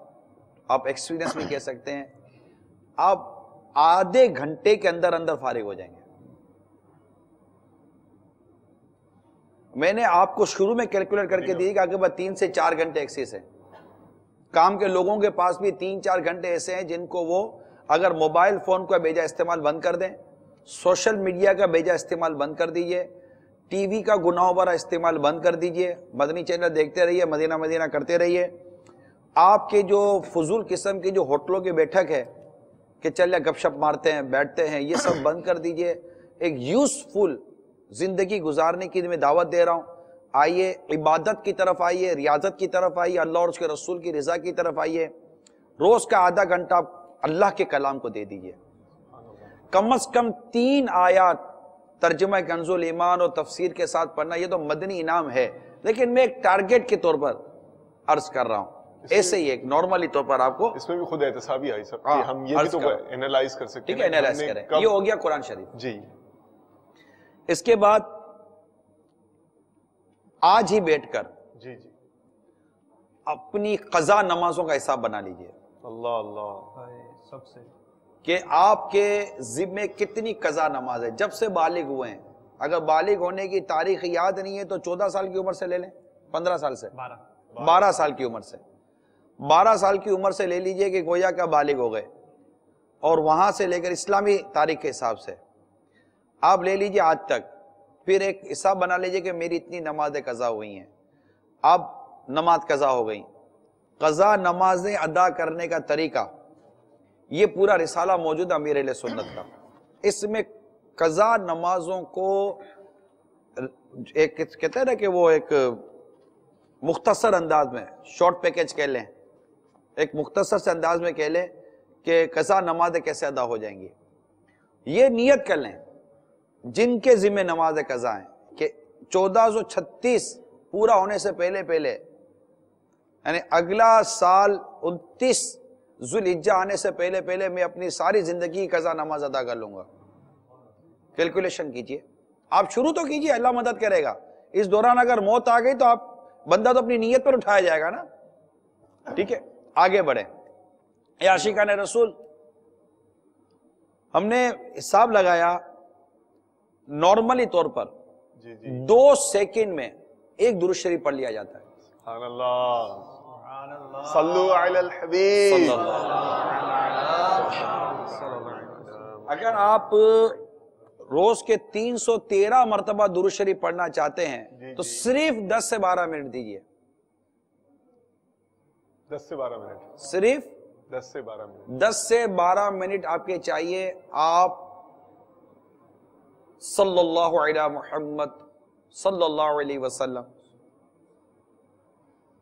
[SPEAKER 1] آپ ایکسپیرینس بھی کہہ سکتے ہیں, آپ آدھے گھنٹے کے اندر اندر فارغ ہو جائیں گے. میں نے آپ کو شروع میں کیلکولیٹ کر کے دی کہ آگے بعد 3 سے 4 گھنٹے ایکسیس ہے. کام کے لوگوں کے پاس بھی 3-4 گھنٹے ایسے ہیں جن کو وہ اگر موبائل فون کا بیجا استعمال بند کر دیں, سوشل میڈیا کا بیجا استعمال بند کر دیجئے, ٹی وی کا گناہ برا استعمال بند کر دیجئے, مدنی چینل دیکھتے رہیے, مدینہ کرتے رہیے. آپ کے جو فضول قسم کی جو ہوٹلوں کی بیٹھک ہے, کہ چلے گپ شپ مارتے ہیں بیٹھتے ہیں، یہ سب بند کر دیجئے. ایک یوزفل زندگی گزارنے کی میں دعوت دے رہا ہوں. آئیے عبادت کی طرف آئیے، ریاضت کی طرف آئیے، اللہ اور اس کے رسول کی رضا کی طرف آئیے. روز کا آدھا گھنٹہ اللہ کے کلام کو دے دیجئے. کم از کم 3 آیات ترجمہ کنز الایمان اور تفسیر کے ساتھ پڑھنا، یہ تو مدنی انعام ہے، لیکن میں ایک ٹارگٹ کے طور پر عرض کر رہا ہوں. ایسے ہی ایک نارملی طور پر آپ کو
[SPEAKER 2] اس میں بھی خود احتسابی آئی سب کہ ہم یہ بھی تو انالائز کر سکتے ہیں.
[SPEAKER 1] ٹھیک ہے، انالائز کریں. یہ ہو گیا قرآن شریف.
[SPEAKER 2] جی.
[SPEAKER 1] اس کے بعد آج ہی بیٹھ کر
[SPEAKER 2] جی جی
[SPEAKER 1] اپنی قضا نمازوں کا حساب بنا لیجئے.
[SPEAKER 2] اللہ اللہ.
[SPEAKER 3] سب سے
[SPEAKER 1] کہ آپ کے ذمے کتنی قضا نماز ہے جب سے بالغ ہوئے ہیں. اگر بالغ ہونے کی تاریخ یاد نہیں ہے تو 14 سال کی عمر سے لے لیں، 15 سال سے، 12 سال کی عمر سے، 12 سال کی عمر سے لے لیجئے کہ گویا کا بالغ ہو گئے. اور وہاں سے لے کر اسلامی تاریخ کے حساب سے آپ لے لیجئے آج تک. پھر ایک حساب بنا لیجئے کہ میری اتنی نمازیں قضا ہوئی ہیں. اب نماز قضا ہو گئی. قضا نمازیں ادا کرنے کا طریقہ، یہ پورا رسالہ موجود ہے امیر اہل سنت کا. اس میں قضا نمازوں کو ایک کہتے ہیں نا کہ وہ ایک مختصر انداز میں، شارٹ پیکج کہہ لیں، ایک مختصر سے انداز میں کہہ لیں کہ قضا نمازیں کیسے ادا ہو جائیں گی. یہ نیت کر لیں جن کے ذمہ نماز قضا ہیں کہ 1436 پورا ہونے سے پہلے یعنی اگلا سال 29 ذوالحجہ آنے سے پہلے میں اپنی ساری زندگی کی قضا نماز ادا کر لوں گا. کیلکولیشن کیجئے، آپ شروع تو کیجئے، اللہ مدد کرے گا. اس دوران اگر موت آ گئی تو آپ بندہ تو اپنی نیت پر اٹھایا جائے گا نا. ٹھیک ہے، آگے بڑھیں. اے عاشقان رسول، ہم نے حساب لگایا نارملی طور پر 2 سیکنڈ میں ایک درود شریف پڑھ لیا جاتا ہے.
[SPEAKER 2] سبحان اللہ. صلو علی الحبیب.
[SPEAKER 1] اگر آپ روز کے 313 مرتبہ درود شریف پڑھنا چاہتے ہیں تو صرف 10 سے 12 منٹ دیجئے.
[SPEAKER 2] 10 سے 12 منٹ.
[SPEAKER 1] صرف
[SPEAKER 2] 10 سے 12 منٹ.
[SPEAKER 1] 10 سے 12 منٹ آپ کے چاہیے. آپ صلی اللہ علیہ محمد صلی اللہ علیہ وسلم،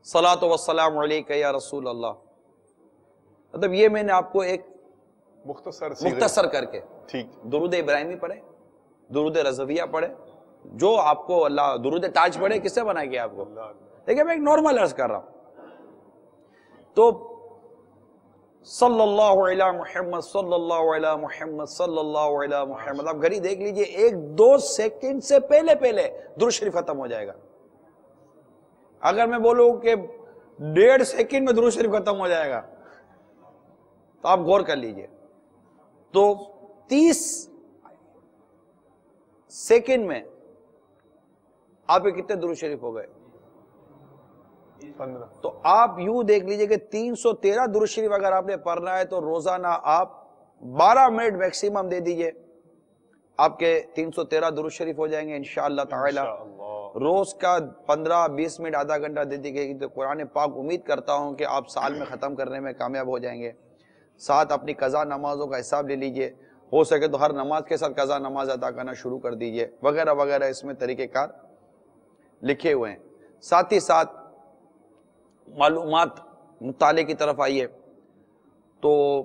[SPEAKER 1] صلاۃ والسلام علیک یا رسول اللہ. مطلب یہ میں نے آپ کو ایک مختصر کر کے،
[SPEAKER 2] ٹھیک،
[SPEAKER 1] درود ابراہیمی پڑھے، درود رضویہ پڑھے، جو آپ کو اللہ، درود تاج پڑھے. کس سے بنا گیا آپ کو؟ لیکن میں ایک نارمل عرض کر رہا ہوں. تو صلی اللہ علیہ محمد صلی اللہ علیہ محمد صلی اللہ علیہ محمد، آپ گھڑی دیکھ لیجئے 1-2 سیکنڈ سے پہلے درود شریف ختم ہو جائے گا. اگر میں بولوں کہ 1.5 سیکنڈ میں درود شریف ختم ہو جائے گا تو آپ غور کر لیجئے. تو 30 سیکنڈ میں آپ کے کتنے درود شریف ہو گئے؟
[SPEAKER 2] 15.
[SPEAKER 1] تو آپ یوں دیکھ لیجئے کہ 313 درود شریف اگر آپ نے پڑھنا ہے تو روزانہ آپ 12 منٹ میکسیمم دے دیجئے، آپ کے 313 درود شریف ہو جائیں گے انشاءاللہ تعالی. روز کا 15-20 منٹ آدھا گھنٹہ دے دیجئے تو قرآن پاک امید کرتا ہوں کہ آپ سال میں ختم کرنے میں کامیاب ہو جائیں گے. ساتھ اپنی قضا نمازوں کا حساب لے لیجئے، ہو سکے تو ہر نماز کے ساتھ قضا نماز ادا کرنا شروع کر دیجئے، وغیرہ وغیرہ. اس میں طریقہ کار لکھے ہوئے ہیں. ساتھ ہی ساتھ معلومات مطالعے کی طرف آئیے. تو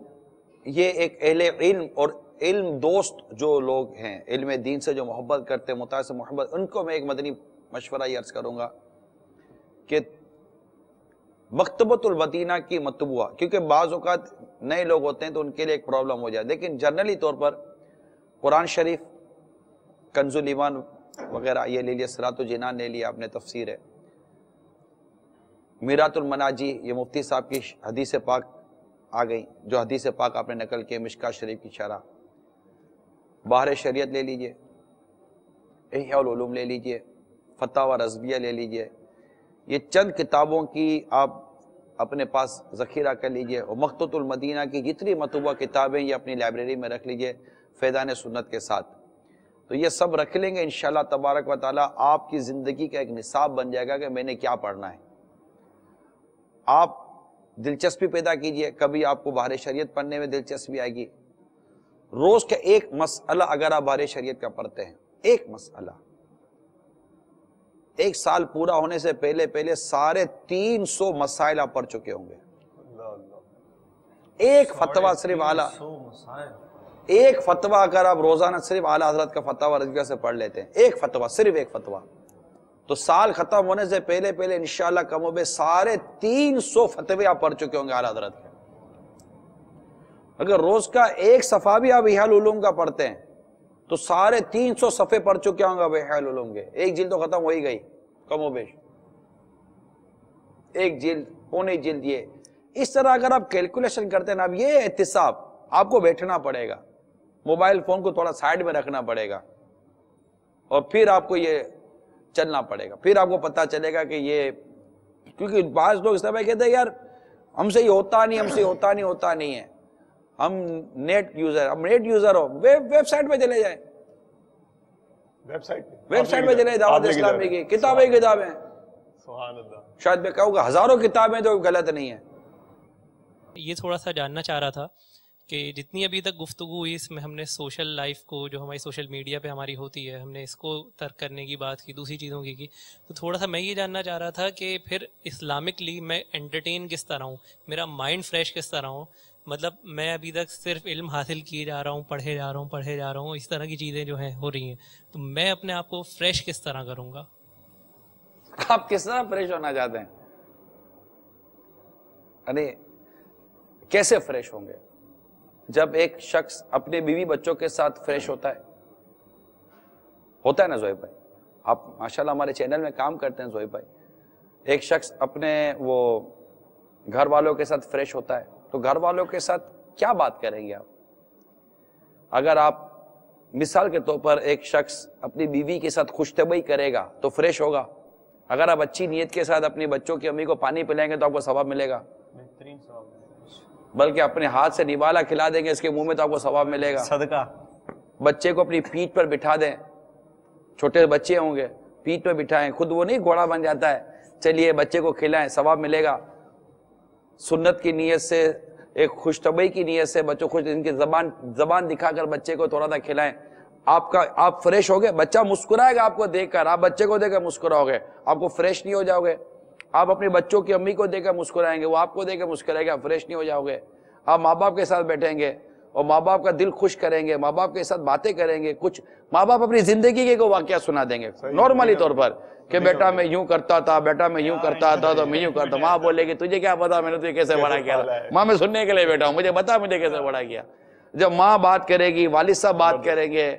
[SPEAKER 1] یہ ایک اہل علم اور علم دوست جو لوگ ہیں، علم دین سے جو محبت کرتے ہیں، مطالعے سے محبت، ان کو میں ایک مدنی مشورہ یہ عرض کروں گا کہ مکتبۃ المدینہ کی مطبوعہ، کیونکہ بعض اوقات نئے لوگ ہوتے ہیں تو ان کے لیے ایک پرابلم ہو جائے، لیکن جنرلی طور پر قرآن شریف، کنز الایمان وغیرہ یہ لے لیا، صراط الجنان لے لیا آپ نے، تفسیر ہے، میرات المناجی، یہ مفتی صاحب کی حدیث پاک آ گئی جو حدیث پاک آپ نے نقل کی، مشکاۃ شریف کی شرح، بحر شریعت لے لیجئے، احیاء العلوم لے لیجئے، فتاوی رضویہ لے لیجئے. یہ چند کتابوں کی آپ اپنے پاس ذخیرہ کر لیجئے، اور مکتبۃ المدینہ کی جتنی مطبوعہ کتابیں یہ اپنی لائبریری میں رکھ لیجئے فیضان سنت کے ساتھ. تو یہ سب رکھ لیں گے انشاءاللہ تبارک و تعالی، آپ کی زندگی کا ایک نصاب بن جائے گا کہ میں نے کیا پڑھنا ہے. آپ دلچسپی پیدا کیجئے، کبھی آپ کو بحر شریعت پڑھنے میں دلچسپی آئے گی، روز کا ایک مسئلہ اگر آپ بارے شریعت کا پڑھتے ہیں، ایک مسئلہ، ایک سال پورا ہونے سے پہلے پہلے 350 مسائل آپ پڑھ چکے ہوں گے. ایک فتویٰ صرف اعلیٰ، ایک فتویٰ اگر آپ روزانہ صرف اعلیٰ حضرت کا فتویٰ رضویہ سے پڑھ لیتے ہیں، ایک فتویٰ، صرف ایک فتویٰ، تو سال ختم ہونے سے پہلے پہلے انشاءاللہ کم و بیش 350 فتوے آپ پڑھ چکے ہوں گے اعلیٰ حضرت کے. اگر روز کا ایک صفحہ بھی آپ احیاء العلوم کا پڑھتے ہیں تو 350 صفحے پڑھ چکے ہوں گے آپ احیاء العلوم کے. ایک جلد تو ختم ہو ہی گئی کم و بیش، ایک جلد، پونے جلد. یہ اس طرح اگر آپ کیلکولیشن کرتے ہیں نا، اب یہ احتساب آپ کو بیٹھنا پڑے گا، موبائل فون کو تھوڑا سائڈ میں رکھنا پڑے گا، اور پھر آپ کو یہ چلنا پڑے گا. پھر آپ کو پتا چلے گا کہ یہ، کیونکہ بعض لوگ اس طرح کہتے ہیں یار ہم سے یہ ہوتا نہیں، ہم سے ہوتا نہیں ہے، ہم نیٹ یوزر، ہم نیٹ یوزر ہو، ویب سائٹ پہ چلے جائیں، ویب سائٹ پہ چلے، دعوت اسلامی کی کتابیں
[SPEAKER 2] سبحان اللہ،
[SPEAKER 1] شاید میں کہوں گا ہزاروں کتابیں، تو غلط نہیں ہے.
[SPEAKER 4] یہ تھوڑا سا جاننا چاہ رہا تھا کہ جتنی ابھی تک گفتگو ہوئی اس میں ہم نے سوشل لائف کو، جو ہماری سوشل میڈیا پہ ہماری ہوتی ہے، ہم نے اس کو ترک کرنے کی بات کی، دوسری چیزوں کی، تو تھوڑا سا میں یہ جاننا چاہ رہا تھا کہ پھر اسلامکلی میں انٹرٹین کس طرح ہوں، میرا مائنڈ فریش کس طرح ہوں. مطلب میں ابھی تک صرف علم حاصل کیے جا رہا ہوں، پڑھے جا رہا ہوں، اس طرح کی چیزیں جو ہیں ہو رہی ہیں، تو میں اپنے آپ کو فریش کس طرح کروں گا؟
[SPEAKER 1] آپ کس طرح فریش ہونا چاہتے ہیں؟ ارے کیسے فریش ہوں گے؟ جب ایک شخص اپنے بیوی بچوں کے ساتھ فریش ہوتا ہے نا زوہیب بھائی، آپ ماشاءاللہ ہمارے چینل میں کام کرتے ہیں زوہیب بھائی، ایک شخص اپنے وہ گھر والوں کے ساتھ فریش ہوتا ہے تو گھر والوں کے ساتھ کیا بات کریں گے آپ؟ اگر آپ مثال کے طور پر ایک شخص اپنی بیوی کے ساتھ خوش طبعی کرے گا تو فریش ہوگا. اگر آپ اچھی نیت کے ساتھ اپنی بچوں کی امی کو پانی پلائیں گے تو آپ کو ثواب ملے گا، بلکہ اپنے ہاتھ سے نوالا کھلا دیں گے اس کے منہ میں تو آپ کو ثواب ملے گا.
[SPEAKER 3] صدقہ.
[SPEAKER 1] بچے کو اپنی پیٹھ پر بٹھا دیں، چھوٹے بچے ہوں گے پیٹھ پر بٹھائیں، خود وہ نہیں گھوڑا بن جاتا ہے، چلیے بچے کو کھلائیں، ثواب ملے گا. سنت کی نیت سے، ایک خوش طبعی کی نیت سے بچوں خوش، ان کی زبان دکھا کر بچے کو تھوڑا سا کھلائیں، آپ فریش ہو گئے. بچہ مسکرائے گا آپ کو دیکھ کر، آپ بچے کو دیکھ کر مسکراؤ گے، آپ کو فریش نہیں ہو جاؤ گے. آپ اپنے بچوں کی امی کو دیکھ کر مسکرائیں گے، وہ آپ کو دیکھ کر مسکرائے گا، فریش نہیں ہو جاؤ گے. آپ ماں باپ کے ساتھ بیٹھیں گے اور ماں باپ کا دل خوش کریں گے، ماں باپ کے ساتھ باتیں کریں گے، کچھ ماں باپ اپنی زندگی کے کوئی واقعہ سنا دیں گے نارملی طور پر کہ بیٹا میں یوں کرتا تھا، بیٹا میں یوں کرتا تھا تو میں یوں کرتا. ماں بولے گی تجھے کیا پتا میں نے تجھے کیسے بڑا کیا تھا؟ ماں میں سننے کے لیے بیٹھا ہوں، مجھے بتا مجھے کیسے بڑا کیا. جب ماں بات کرے گی، والد صاحب بات کریں گے،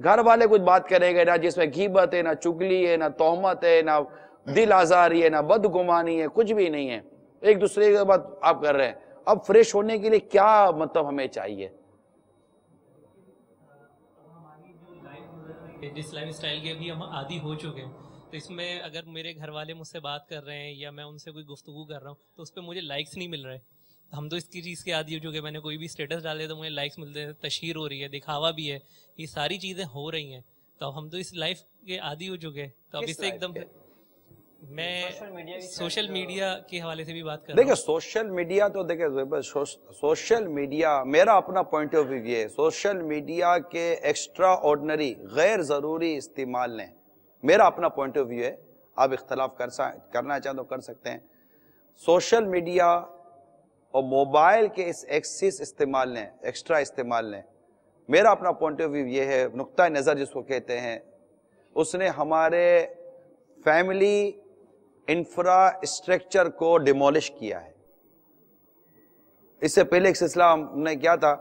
[SPEAKER 1] گھر والے کچھ بات کریں گے، نہ جس میں غیبت ہے، نہ چگلی ہے، نہ تہمت ہے، نہ دل آزاری ہے، نہ بدگمانی ہے، کچھ بھی نہیں ہے، ایک دوسرے کے بات آپ کر رہے ہیں. اب فریش ہونے کے لیے کیا مطلب ہمیں چاہیے؟
[SPEAKER 4] جس لائف اسٹائل کے ابھی ہم عادی ہو چکے ہیں، تو اس میں اگر میرے گھر والے مجھ سے بات کر رہے ہیں یا میں ان سے کوئی گفتگو کر رہا ہوں تو اس پہ مجھے لائکس نہیں مل رہے. ہم تو اس کی چیز کے عادی ہو چکے ہیں، میں نے کوئی بھی اسٹیٹس ڈالے تو مجھے لائکس ملتے ہیں، تشہیر ہو رہی ہے، دکھاوا بھی ہے، یہ ساری چیزیں ہو رہی ہیں. تو اب ہم تو اس لائف کے عادی ہو چکے ہیں، تو اب اس سے ایک دم سے میں سوشل میڈیا کے حوالے سے بھی بات کر رہا ہوں.
[SPEAKER 1] دیکھیں سوشل میڈیا تو دیکھیں سوشل میڈیا، میرا اپنا پوائنٹ آف ویو ہے، سوشل میڈیا کے ایکسٹرا آرڈنری غیر ضروری استعمال نے، میرا اپنا پوائنٹ آف ویو ہے، آپ اختلاف کرنا چاہیں تو کر سکتے ہیں. سوشل میڈیا اور موبائل کے اس ایکسس استعمال نے، ایکسٹرا استعمال نے، میرا اپنا پوائنٹ آف ویو یہ ہے، نقطہ نظر جس کو کہتے ہیں، اس نے ہمارے فیملی انفراسٹرکچر کو ڈیمولش کیا ہے. اس سے پہلے ایک سلسلہ ہم نے کیا تھا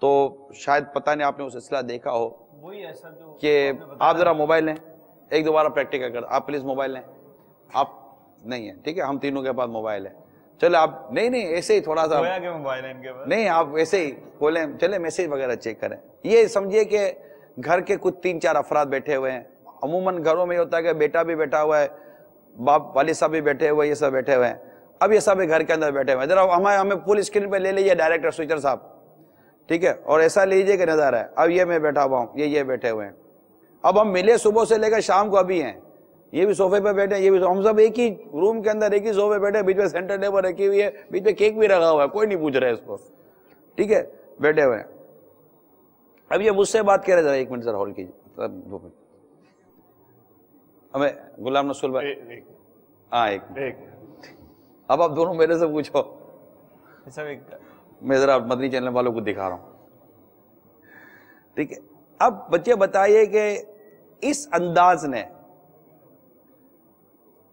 [SPEAKER 1] تو شاید پتہ نہیں آپ نے وہ سلسلہ دیکھا ہو، کہ آپ ذرا موبائل لیں، ایک دوبارہ پریکٹیکل کر، آپ پلیز موبائل لیں. آپ نہیں ہیں ٹھیک ہے، ہم تینوں کے پاس موبائل ہے، چلے آپ نہیں ایسے ہی تھوڑا سا نہیں، آپ ایسے ہی کھولیں، چلے میسیج وغیرہ چیک کریں. یہ سمجھیے کہ گھر کے کچھ 3-4 افراد بیٹھے ہوئے ہیں، عموماً گھروں میں یہ ہوتا ہے کہ بیٹا بھی بیٹھا ہوا ہے، باپ والد صاحب بھی بیٹھے ہوئے، یہ سب بیٹھے ہوئے ہیں. اب یہ سب گھر کے اندر بیٹھے ہوئے ہیں، ذرا ہمیں فل اسکرین پہ لے لیجیے ڈائریکٹر سوئچر صاحب، ٹھیک ہے، اور ایسا لیجیے کہ نظر ہے اب یہ میں بیٹھا ہوا ہوں، یہ بیٹھے ہوئے ہیں. اب ہم ملے صبح سے لے کر شام کو ابھی ہیں، یہ بھی صوفے پہ بیٹھے ہیں، یہ بھی، ہم سب ایک ہی روم کے اندر ایک ہی صوفے بیٹھے، بیچ میں سینٹر ٹیبل رکھی ہوئی ہے، بیچ میں کیک بھی رکھا ہوا ہے، کوئی نہیں پوچھ رہا ہے اس کو، ٹھیک ہے، بیٹھے ہوئے ہیں. اب یہ مجھ سے بات کہہ رہے, ذرا ایک منٹ ذرا ہولڈ کیجیے, 2 منٹ. ہمیں غلام رسول بھائی, ہاں ایک منٹ, اب آپ دونوں میرے سے پوچھو, میں ذرا مدنی چینل والوں کو دکھا رہا ہوں, ٹھیک ہے. اب بچے بتائیے کہ اس انداز نے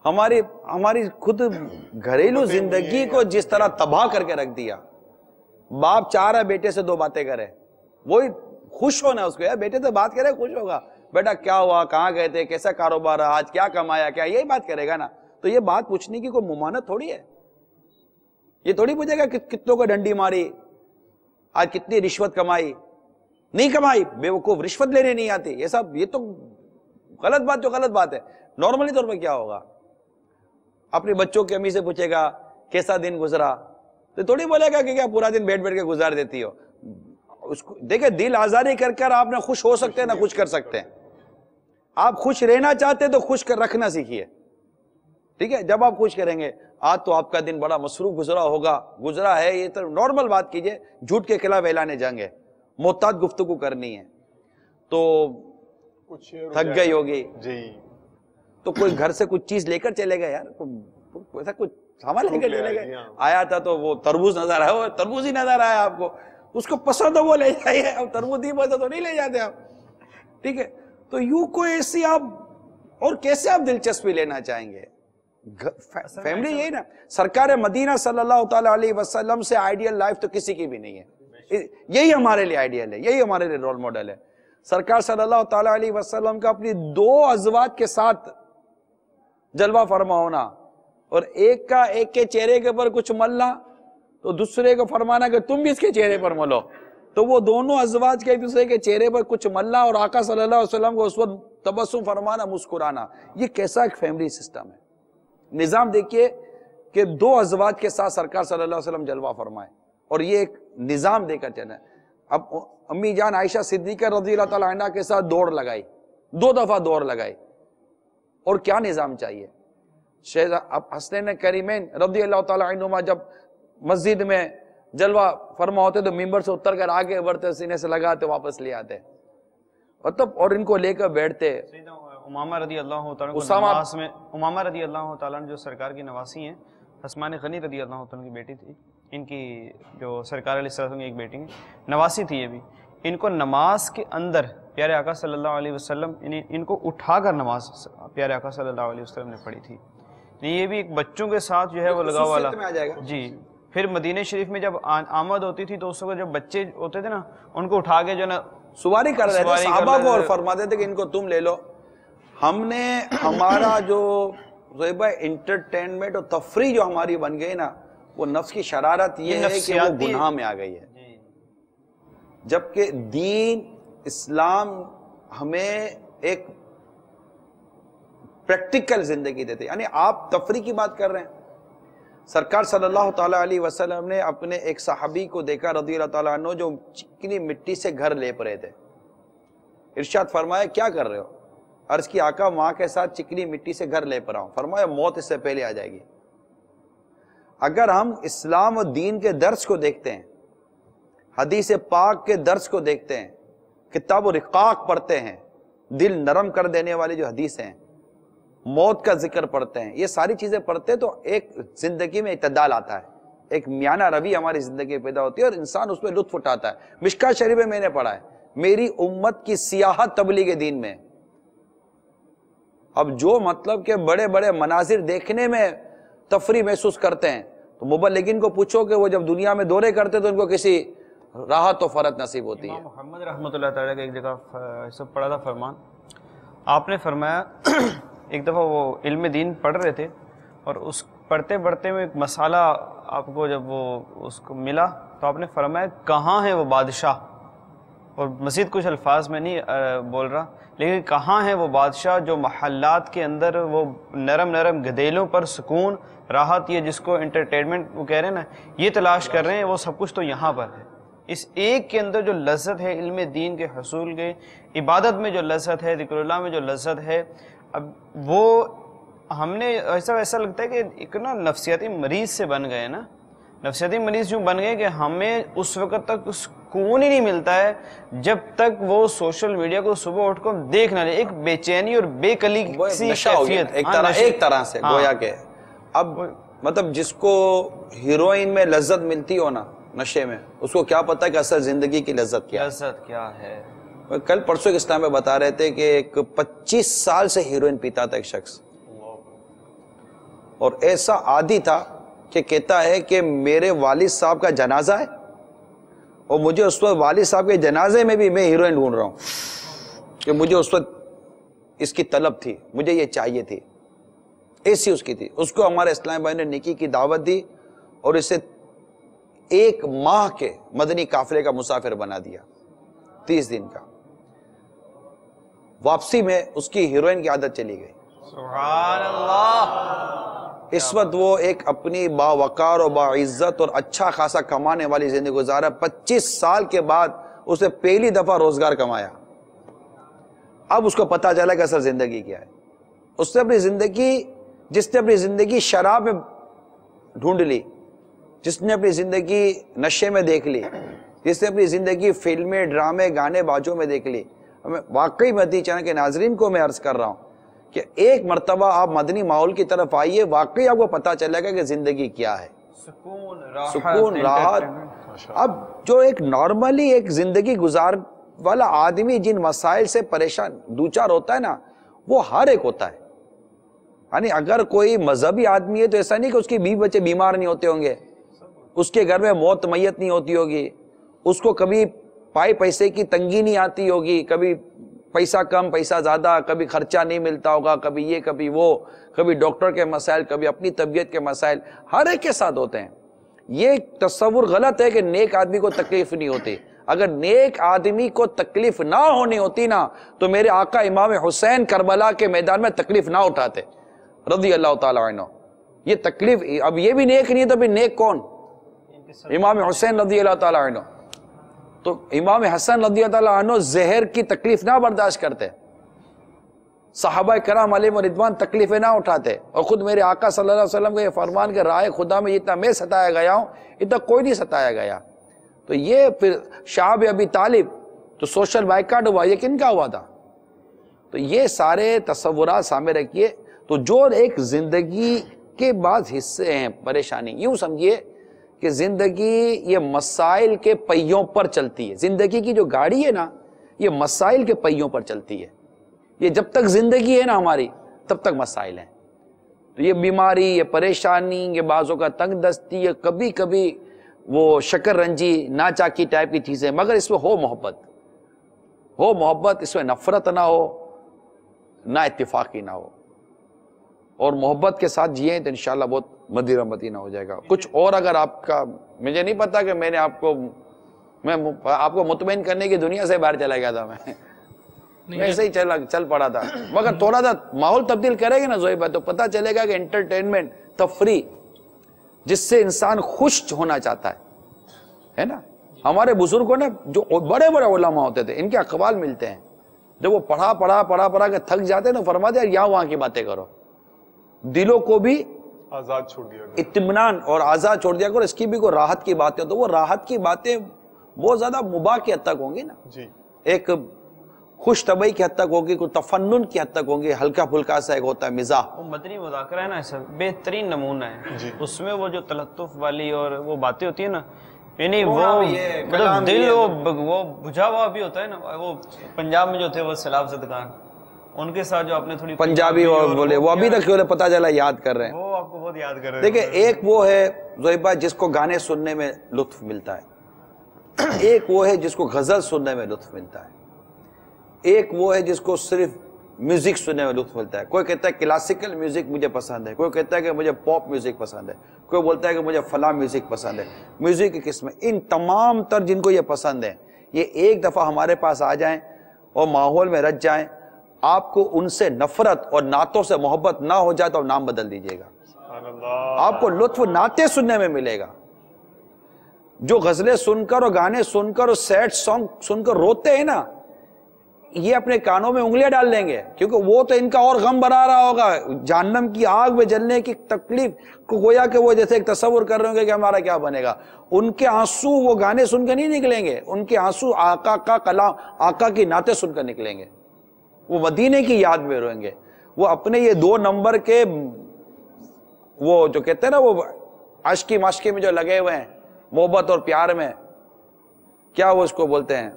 [SPEAKER 1] ہماری خود گھریلو زندگی کو جس طرح تباہ کر کے رکھ دیا. باپ چاہ رہا بیٹے سے 2 باتیں کرے, وہی خوش ہونا اس کو, یار بیٹے سے بات کرے خوش ہوگا, بیٹا کیا ہوا, کہاں گئے تھے, کیسا کاروبار رہا, آج کیا کمایا, کیا یہی بات کرے گا نا. تو یہ بات پوچھنے کی کوئی ممانت تھوڑی ہے, یہ تھوڑی پوچھے گا کہ کتنوں کو ڈنڈی ماری, آج کتنی رشوت کمائی, نہیں کمائی, بے وقوف, رشوت لینے نہیں آتی, یہ سب یہ تو غلط بات, جو غلط بات ہے. نارملی طور پہ کیا ہوگا, اپنے بچوں کی امی سے پوچھے گا کیسا دن گزرا, تو تھوڑی بولے گا کہ کیا پورا دن بیٹھ کے گزار دیتی ہو. اس کو دیکھیں, دل آزاری کر آپ نہ خوش ہو سکتے ہیں نہ خوش کر سکتے ہیں. آپ خوش رہنا چاہتے ہیں تو خوش کر رکھنا سیکھیے, ٹھیک ہے. جب آپ خوش کریں گے, آج تو آپ کا دن بڑا مصروف گزرا ہے, یہ تو نارمل بات کیجئے. جھوٹ کے خلاف اعلان جنگ ہے, محتاط گفتگو کرنی ہے, تو تھک گئی ہوگی جی, تو کوئی گھر سے کچھ چیز لے کر چلے گا یار, ایسا کچھ سامان لے کر چلے گئے, آیا تھا تو وہ تربوز نظر آیا, وہ تربوز ہی نظر آیا آپ کو, اس کو پسند ہو وہ لے جائیے, اب تربوز نہیں پسند تو نہیں لے جاتے آپ, ٹھیک ہے. تو یوں کوئی ایسی آپ اور کیسے آپ دلچسپی لینا چاہیں گے. فیملی یہی نا, سرکار مدینہ صلی اللہ تعالیٰ علیہ وسلم سے آئیڈیل لائف تو کسی کی بھی نہیں ہے, یہی ہمارے لیے آئیڈیل ہے, یہی ہمارے لیے رول ماڈل ہے. سرکار صلی اللہ تعالیٰ علیہ وسلم کا اپنی 2 ازواج کے ساتھ جلوہ فرما ہونا, اور ایک کے چہرے کے اوپر کچھ ملنا تو دوسرے کو فرمانا کہ تم بھی اس کے چہرے پر ملو, تو وہ دونوں ازواج کے ایک دوسرے کے چہرے پر کچھ ملنا اور آقا صلی اللہ علیہ وسلم کو اس وقت تبسم فرمانا, مسکرانا, یہ کیسا ایک فیملی سسٹم ہے. نظام دیکھیے کہ 2 ازواج کے ساتھ سرکار صلی اللہ علیہ وسلم جلوہ فرمائے, اور یہ ایک نظام دے کر چلے. اب امی جان عائشہ صدیقہ رضی اللہ تعالیٰ عنہ کے ساتھ دوڑ لگائی, 2 دفعہ دوڑ لگائی, اور کیا نظام چاہیے. حسنین کریمین رضی اللہ تعالیٰ عنہما جب مسجد میں جلوہ فرما ہوتے تو ممبر سے اتر کر آگے بڑھتے, سینے سے لگاتے, واپس لے آتے, اور ان کو لے کر بیٹھتے.
[SPEAKER 3] امامہ رضی اللہ تعالیٰ میں, امامہ رضی اللہ تعالیٰ جو سرکار کی نواسی ہیں, حسمان غنی رضی اللہ تعالیٰ کی بیٹی تھی, ان کی جو سرکار علیہ السلام کی ایک بیٹی نواسی تھی, یہ بھی ان کو نماز کے اندر پیارے آقا صلی اللہ علیہ وسلم ان کو اٹھا کر نماز پیارے آقا صلی اللہ علیہ وسلم نے پڑھی تھی. یہ بھی ایک بچوں کے ساتھ جو ہے وہ لگا والا جی. پھر مدینہ شریف میں جب آمد ہوتی تھی تو اس وقت جب بچے ہوتے تھے نا, ان کو اٹھا کے جو نا
[SPEAKER 1] سواری کر رہے تھے صحابہ کو, اور فرماتے تھے کہ ان کو تم لے لو. ہم نے ہمارا جو انٹرٹینمنٹ اور تفریح جو ہماری بن گئی نا, وہ نفس کی شرارت یہ ہے کہ وہ گناہ میں آ گئی ہے, جبکہ دین اسلام ہمیں ایک پریکٹیکل زندگی دیتے. یعنی آپ تفریح کی بات کر رہے ہیں, سرکار صلی اللہ تعالیٰ علیہ وسلم نے اپنے ایک صحابی کو دیکھا رضی اللہ تعالیٰ عنہ, جو چکنی مٹی سے گھر لیپ رہے تھے. ارشاد فرمایا کیا کر رہے ہو؟ عرض کی آقا ماں کے ساتھ چکنی مٹی سے گھر لیپ رہا ہوں. فرمایا موت اس سے پہلے آ جائے گی. اگر ہم اسلام و دین کے درس کو دیکھتے ہیں, حدیث پاک کے درس کو دیکھتے ہیں, کتاب و رقاق پڑھتے ہیں, دل نرم کر دینے والی جو حدیث ہیں, موت کا ذکر پڑھتے ہیں, یہ ساری چیزیں پڑھتے ہیں تو ایک زندگی میں اعتدال آتا ہے, ایک میانہ روی ہماری زندگی میں پیدا ہوتی ہے, اور انسان اس میں لطف اٹھاتا ہے. مشکات شریف میں میں نے پڑھا ہے, میری امت کی سیاحت تبلیغ دین میں. اب جو مطلب کہ بڑے بڑے مناظر دیکھنے میں تفریح محسوس کرتے ہیں, تو مبلغین کو پوچھو کہ وہ جب دنیا میں دورے کرتے تو ان کو کسی راحت و فرت نصیب ہوتی ہے.
[SPEAKER 3] محمد رحمۃ اللہ تعالیٰ کا ایک جگہ سب پڑھا تھا فرمان, آپ نے فرمایا ایک دفعہ وہ علم دین پڑھ رہے تھے, اور اس پڑھتے پڑھتے میں ایک مسئلہ آپ کو جب وہ اس کو ملا تو آپ نے فرمایا کہاں ہے وہ بادشاہ, اور مزید کچھ الفاظ میں نہیں بول رہا, لیکن کہاں ہے وہ بادشاہ جو محلات کے اندر وہ نرم نرم گدیلوں پر سکون راحت, یہ جس کو انٹرٹینمنٹ وہ کہہ رہے ہیں نا, یہ تلاش کر رہے ہیں, وہ سب کچھ تو یہاں پر ہے. اس ایک کے اندر جو لذت ہے علم دین کے حصول کے, عبادت میں جو لذت ہے, ذکر اللہ میں جو لذت ہے, اب وہ ہم نے ایسا لگتا ہے کہ ایک نا نفسیاتی مریض سے بن گئے نا. نفسیاتی مریض یوں بن گئے کہ ہمیں اس وقت تک سکون ہی نہیں ملتا ہے جب تک وہ سوشل میڈیا کو صبح اٹھ کر دیکھ نہ لے. ایک بے چینی اور بے کلی سی کیفیت
[SPEAKER 1] ایک طرح سے گویا کہ اب مطلب جس کو ہیروئن میں لذت ملتی ہو نا نشے میں, اس کو کیا پتا کہ اصل زندگی کی لذت کیا
[SPEAKER 3] ہے.
[SPEAKER 1] کل پرسوں اسلام میں بتا رہے تھے کہ ایک 25 سال سے ہیروئن پیتا تھا ایک شخص, اور ایسا عادی تھا کہ کہتا ہے کہ میرے والد صاحب کا جنازہ ہے اور مجھے اس وقت والد صاحب کے جنازے میں بھی میں ہیروئن ڈھونڈ رہا ہوں کہ مجھے اس وقت اس کی طلب تھی, مجھے یہ چاہیے تھی, ایسی اس کی تھی. اس کو ہمارے اسلام بھائی نے نیکی کی دعوت دی اور اسے 1 ماہ کے مدنی قافلے کا مسافر بنا دیا, 30 دن کا. واپسی میں اس کی ہیروئن کی عادت چلی گئی.
[SPEAKER 3] سبحان اللہ.
[SPEAKER 1] اس وقت وہ ایک اپنی باوقار اور باعزت اور اچھا خاصا کمانے والی زندگی گزارا. 25 سال کے بعد اسے پہلی دفعہ روزگار کمایا. اب اس کو پتا چلا کہ اصل زندگی کیا ہے. اس نے اپنی زندگی, جس نے اپنی زندگی شراب میں ڈھونڈ لی, جس نے اپنی زندگی نشے میں دیکھ لی, جس نے اپنی زندگی فلمیں, ڈرامے, گانے بازوں میں دیکھ لی. واقعی مدنی چینل کے ناظرین کو میں عرض کر رہا ہوں کہ ایک مرتبہ آپ مدنی ماحول کی طرف آئیے, واقعی آپ کو پتا چلے گا کہ زندگی کیا ہے. سکون, راحت. اب جو ایک نارملی ایک زندگی گزار والا آدمی جن مسائل سے پریشان دوچار ہوتا ہے نا, وہ ہر ایک ہوتا ہے. یعنی اگر کوئی مذہبی آدمی ہے تو ایسا نہیں کہ اس کی بیوی بچے بیمار نہیں ہوتے ہوں گے, اس کے گھر میں موت میت نہیں ہوتی ہوگی, اس کو کبھی پیسے کی تنگی نہیں آتی ہوگی, کبھی پیسہ کم پیسہ زیادہ, کبھی خرچہ نہیں ملتا ہوگا, کبھی یہ کبھی وہ, کبھی ڈاکٹر کے مسائل, کبھی اپنی طبیعت کے مسائل, ہر ایک کے ساتھ ہوتے ہیں. یہ تصور غلط ہے کہ نیک آدمی کو تکلیف نہیں ہوتی. اگر نیک آدمی کو تکلیف نہ ہونی ہوتی نا تو میرے آقا امام حسین کربلا کے میدان میں تکلیف نہ اٹھاتے رضی اللہ تعالیٰ عنہ. یہ تکلیف, اب یہ بھی نیک نہیں ہے تو پھر نیک کون؟ امام حسین رضی اللہ تعالیٰ عنہ. تو امام حسن رضی اللہ تعالیٰ عنہ زہر کی تکلیف نہ برداشت کرتے, صحابہ کرام علیہم رضوان تکلیفیں نہ اٹھاتے, اور خود میرے آقا صلی اللہ علیہ وسلم کا یہ فرمان کہ رائے خدا میں جتنا میں ستایا گیا ہوں اتنا کوئی نہیں ستایا گیا. تو یہ پھر شعب ابی طالب تو سوشل بائیکاٹ ہوا, یہ کن کا ہوا تھا؟ تو یہ سارے تصورات سامنے رکھیے. تو جو ایک زندگی کے بعض حصے ہیں پریشانی, یوں سمجھیے کہ زندگی یہ مسائل کے پہیوں پر چلتی ہے. زندگی کی جو گاڑی ہے نا یہ مسائل کے پہیوں پر چلتی ہے. یہ جب تک زندگی ہے نا ہماری تب تک مسائل ہیں. تو یہ بیماری, یہ پریشانی, یہ بعضوں کا تنگ دستی, یہ کبھی کبھی وہ شکر رنجی, ناچاکی ٹائپ کی چیزیں, مگر اس میں ہو محبت, اس میں نفرت نہ ہو, نہ اتفاقی نہ ہو, اور محبت کے ساتھ جیئیں تو انشاءاللہ بہت مدینہ مدینہ ہو جائے گا. کچھ اور اگر آپ کا, مجھے نہیں پتا کہ میں آپ کو مطمئن کرنے کی دنیا سے باہر چلا گیا تھا, میں ایسے ہی چل پڑا تھا, مگر تھوڑا سا ماحول تبدیل کرے گا نا زوئی بھائی تو پتا چلے گا کہ انٹرٹینمنٹ, تفریح, جس سے انسان خوش ہونا چاہتا ہے نا. ہمارے بزرگوں نے جو بڑے بڑے علماء ہوتے تھے, ان کے اقوال ملتے ہیں, جب وہ پڑھا کے تھک جاتے ہیں تو فرماتے ہیں یہاں وہاں کی باتیں کرو, دلوں کو بھی
[SPEAKER 2] آزاد چھوڑ دیا کرو,
[SPEAKER 1] اطمینان اور آزاد چھوڑ دیا کرو. اس کی بھی کوئی راحت کی باتیں, تو وہ راحت کی باتیں بہت زیادہ مباح کی حد تک ہوں گی نا, ایک خوش طبعی کی حد تک ہوگی, کوئی تفنن کی حد تک ہوں گی, ہلکا پھلکا سا ایک ہوتا ہے مزاح.
[SPEAKER 3] وہ مدنی مذاکرہ ہے نا, ایسا بہترین نمونہ ہے. اس میں وہ جو تلطف والی اور وہ باتیں ہوتی ہیں نا, یعنی وہ دل وہ بجھا ہوا بھی ہوتا ہے نا. وہ پنجاب میں جو تھے وہ سیلاب زدگان, ان کے ساتھ جو آپ نے تھوڑی
[SPEAKER 1] پنجابی اور بولے, وہ ابھی تک پتا چلا یاد کر رہے ہیں,
[SPEAKER 3] وہ آپ کو بہت یاد کر رہے ہیں.
[SPEAKER 1] دیکھیں ایک وہ ہے زویبہ جس کو گانے سننے میں لطف ملتا ہے, ایک وہ ہے جس کو غزل سننے میں لطف ملتا ہے, ایک وہ ہے جس کو صرف میوزک سننے میں لطف ملتا ہے. کوئی کہتا ہے کلاسیکل میوزک مجھے پسند ہے, کوئی کہتا ہے کہ مجھے پاپ میوزک پسند ہے, کوئی بولتا ہے کہ مجھے فلاں میوزک پسند ہے. میوزک کی قسمیں, ان تمام تر جن کو یہ پسند ہے, یہ ایک دفعہ ہمارے پاس آ جائیں اور ماحول میں رچ جائیں, آپ کو ان سے نفرت اور نعتوں سے محبت نہ ہو جائے تو نام بدل دیجئے گا. آپ کو لطف نعتیں سننے میں ملے گا. جو غزلیں سن کر اور گانے سن کر اور سیڈ سانگ سن کر روتے ہیں نا, یہ اپنے کانوں میں انگلیاں ڈال لیں گے، کیونکہ وہ تو ان کا اور غم بنا رہا ہوگا، جہنم کی آگ میں جلنے کی تکلیف کو گویا کہ وہ جیسے ایک تصور کر رہے ہوں گے کہ ہمارا کیا بنے گا۔ ان کے آنسو وہ گانے سن کے نہیں نکلیں گے، ان کے آنسو آقا کا کلام، آقا کی نعتیں سن کر نکلیں گے، وہ مدینے کی یاد میں روئیں گے۔ وہ اپنے یہ 2 نمبر کے وہ جو کہتے ہیں نا وہ عشقی مشقی میں جو لگے ہوئے ہیں، محبت اور پیار میں، کیا وہ اس کو بولتے ہیں،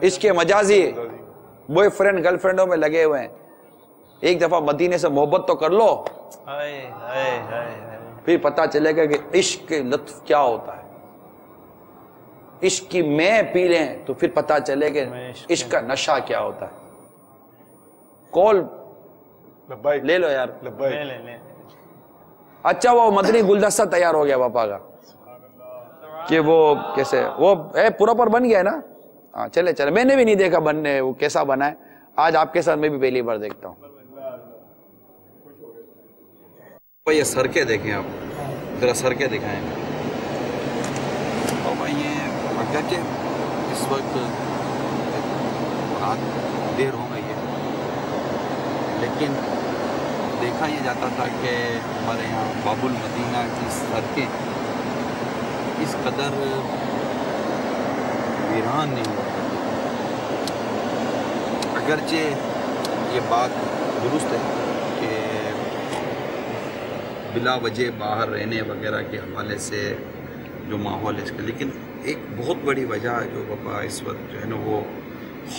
[SPEAKER 1] عشق مجازی، بوائے فرینڈ گرل فرینڈوں میں لگے ہوئے ہیں۔ ایک دفعہ مدینے سے محبت تو کر لو، پھر پتہ چلے گا کہ عشق کے لطف کیا ہوتا ہے۔ عشق کی میں پی لیں تو پھر پتہ چلے کہ عشق کا نشہ کیا ہوتا ہے۔ کال لے لو یار، اچھا وہ مدنی گلدستہ تیار ہو گیا پاپا کا کہ وہ کیسے وہ پورا پر بن گیا ہے نا؟ ہاں چلے چلے، میں نے بھی نہیں دیکھا بننے وہ کیسا بنا ہے، آج آپ کے ساتھ میں بھی پہلی بار دیکھتا ہوں۔ یہ سرکے دیکھیں آپ، ذرا سرکے دکھائیں۔ اور بھائی یہ اگرچہ اس وقت رات دیر ہو گئی ہے، لیکن دیکھا یہ جاتا تھا کہ ہمارے یہاں باب المدینہ کی سڑکیں اس قدر ویران نہیں ہوا۔ اگرچہ یہ بات درست ہے کہ بلا وجہ باہر رہنے وغیرہ کے حوالے سے جو ماحول ہے اس کا، لیکن ایک بہت بڑی وجہ جو بابا اس وقت جو ہے نا وہ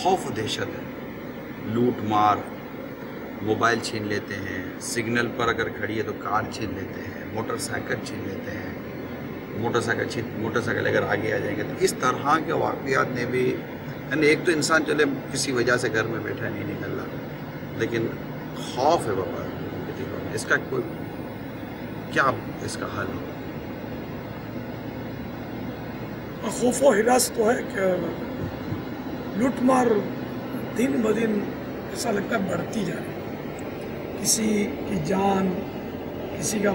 [SPEAKER 1] خوف و دہشت ہے۔ لوٹ مار، موبائل چھین لیتے ہیں، سگنل پر اگر کھڑی ہے تو کار چھین لیتے ہیں، موٹر سائیکل چھین لیتے ہیں، موٹر سائیکل اگر آگے آ جائیں گے تو اس طرح کے واقعات نے بھی، یعنی ایک تو انسان چلے کسی وجہ سے گھر میں بیٹھا نہیں نکل رہا، لیکن خوف ہے بابا دلوں میں۔ اس کا کوئی کیا اس کا حل ہو؟
[SPEAKER 5] خوف و ہراس تو ہے کہ لوٹ مار دن بدن ایسا لگتا ہے بڑھتی جا رہی ہے، کسی کی جان، کسی کا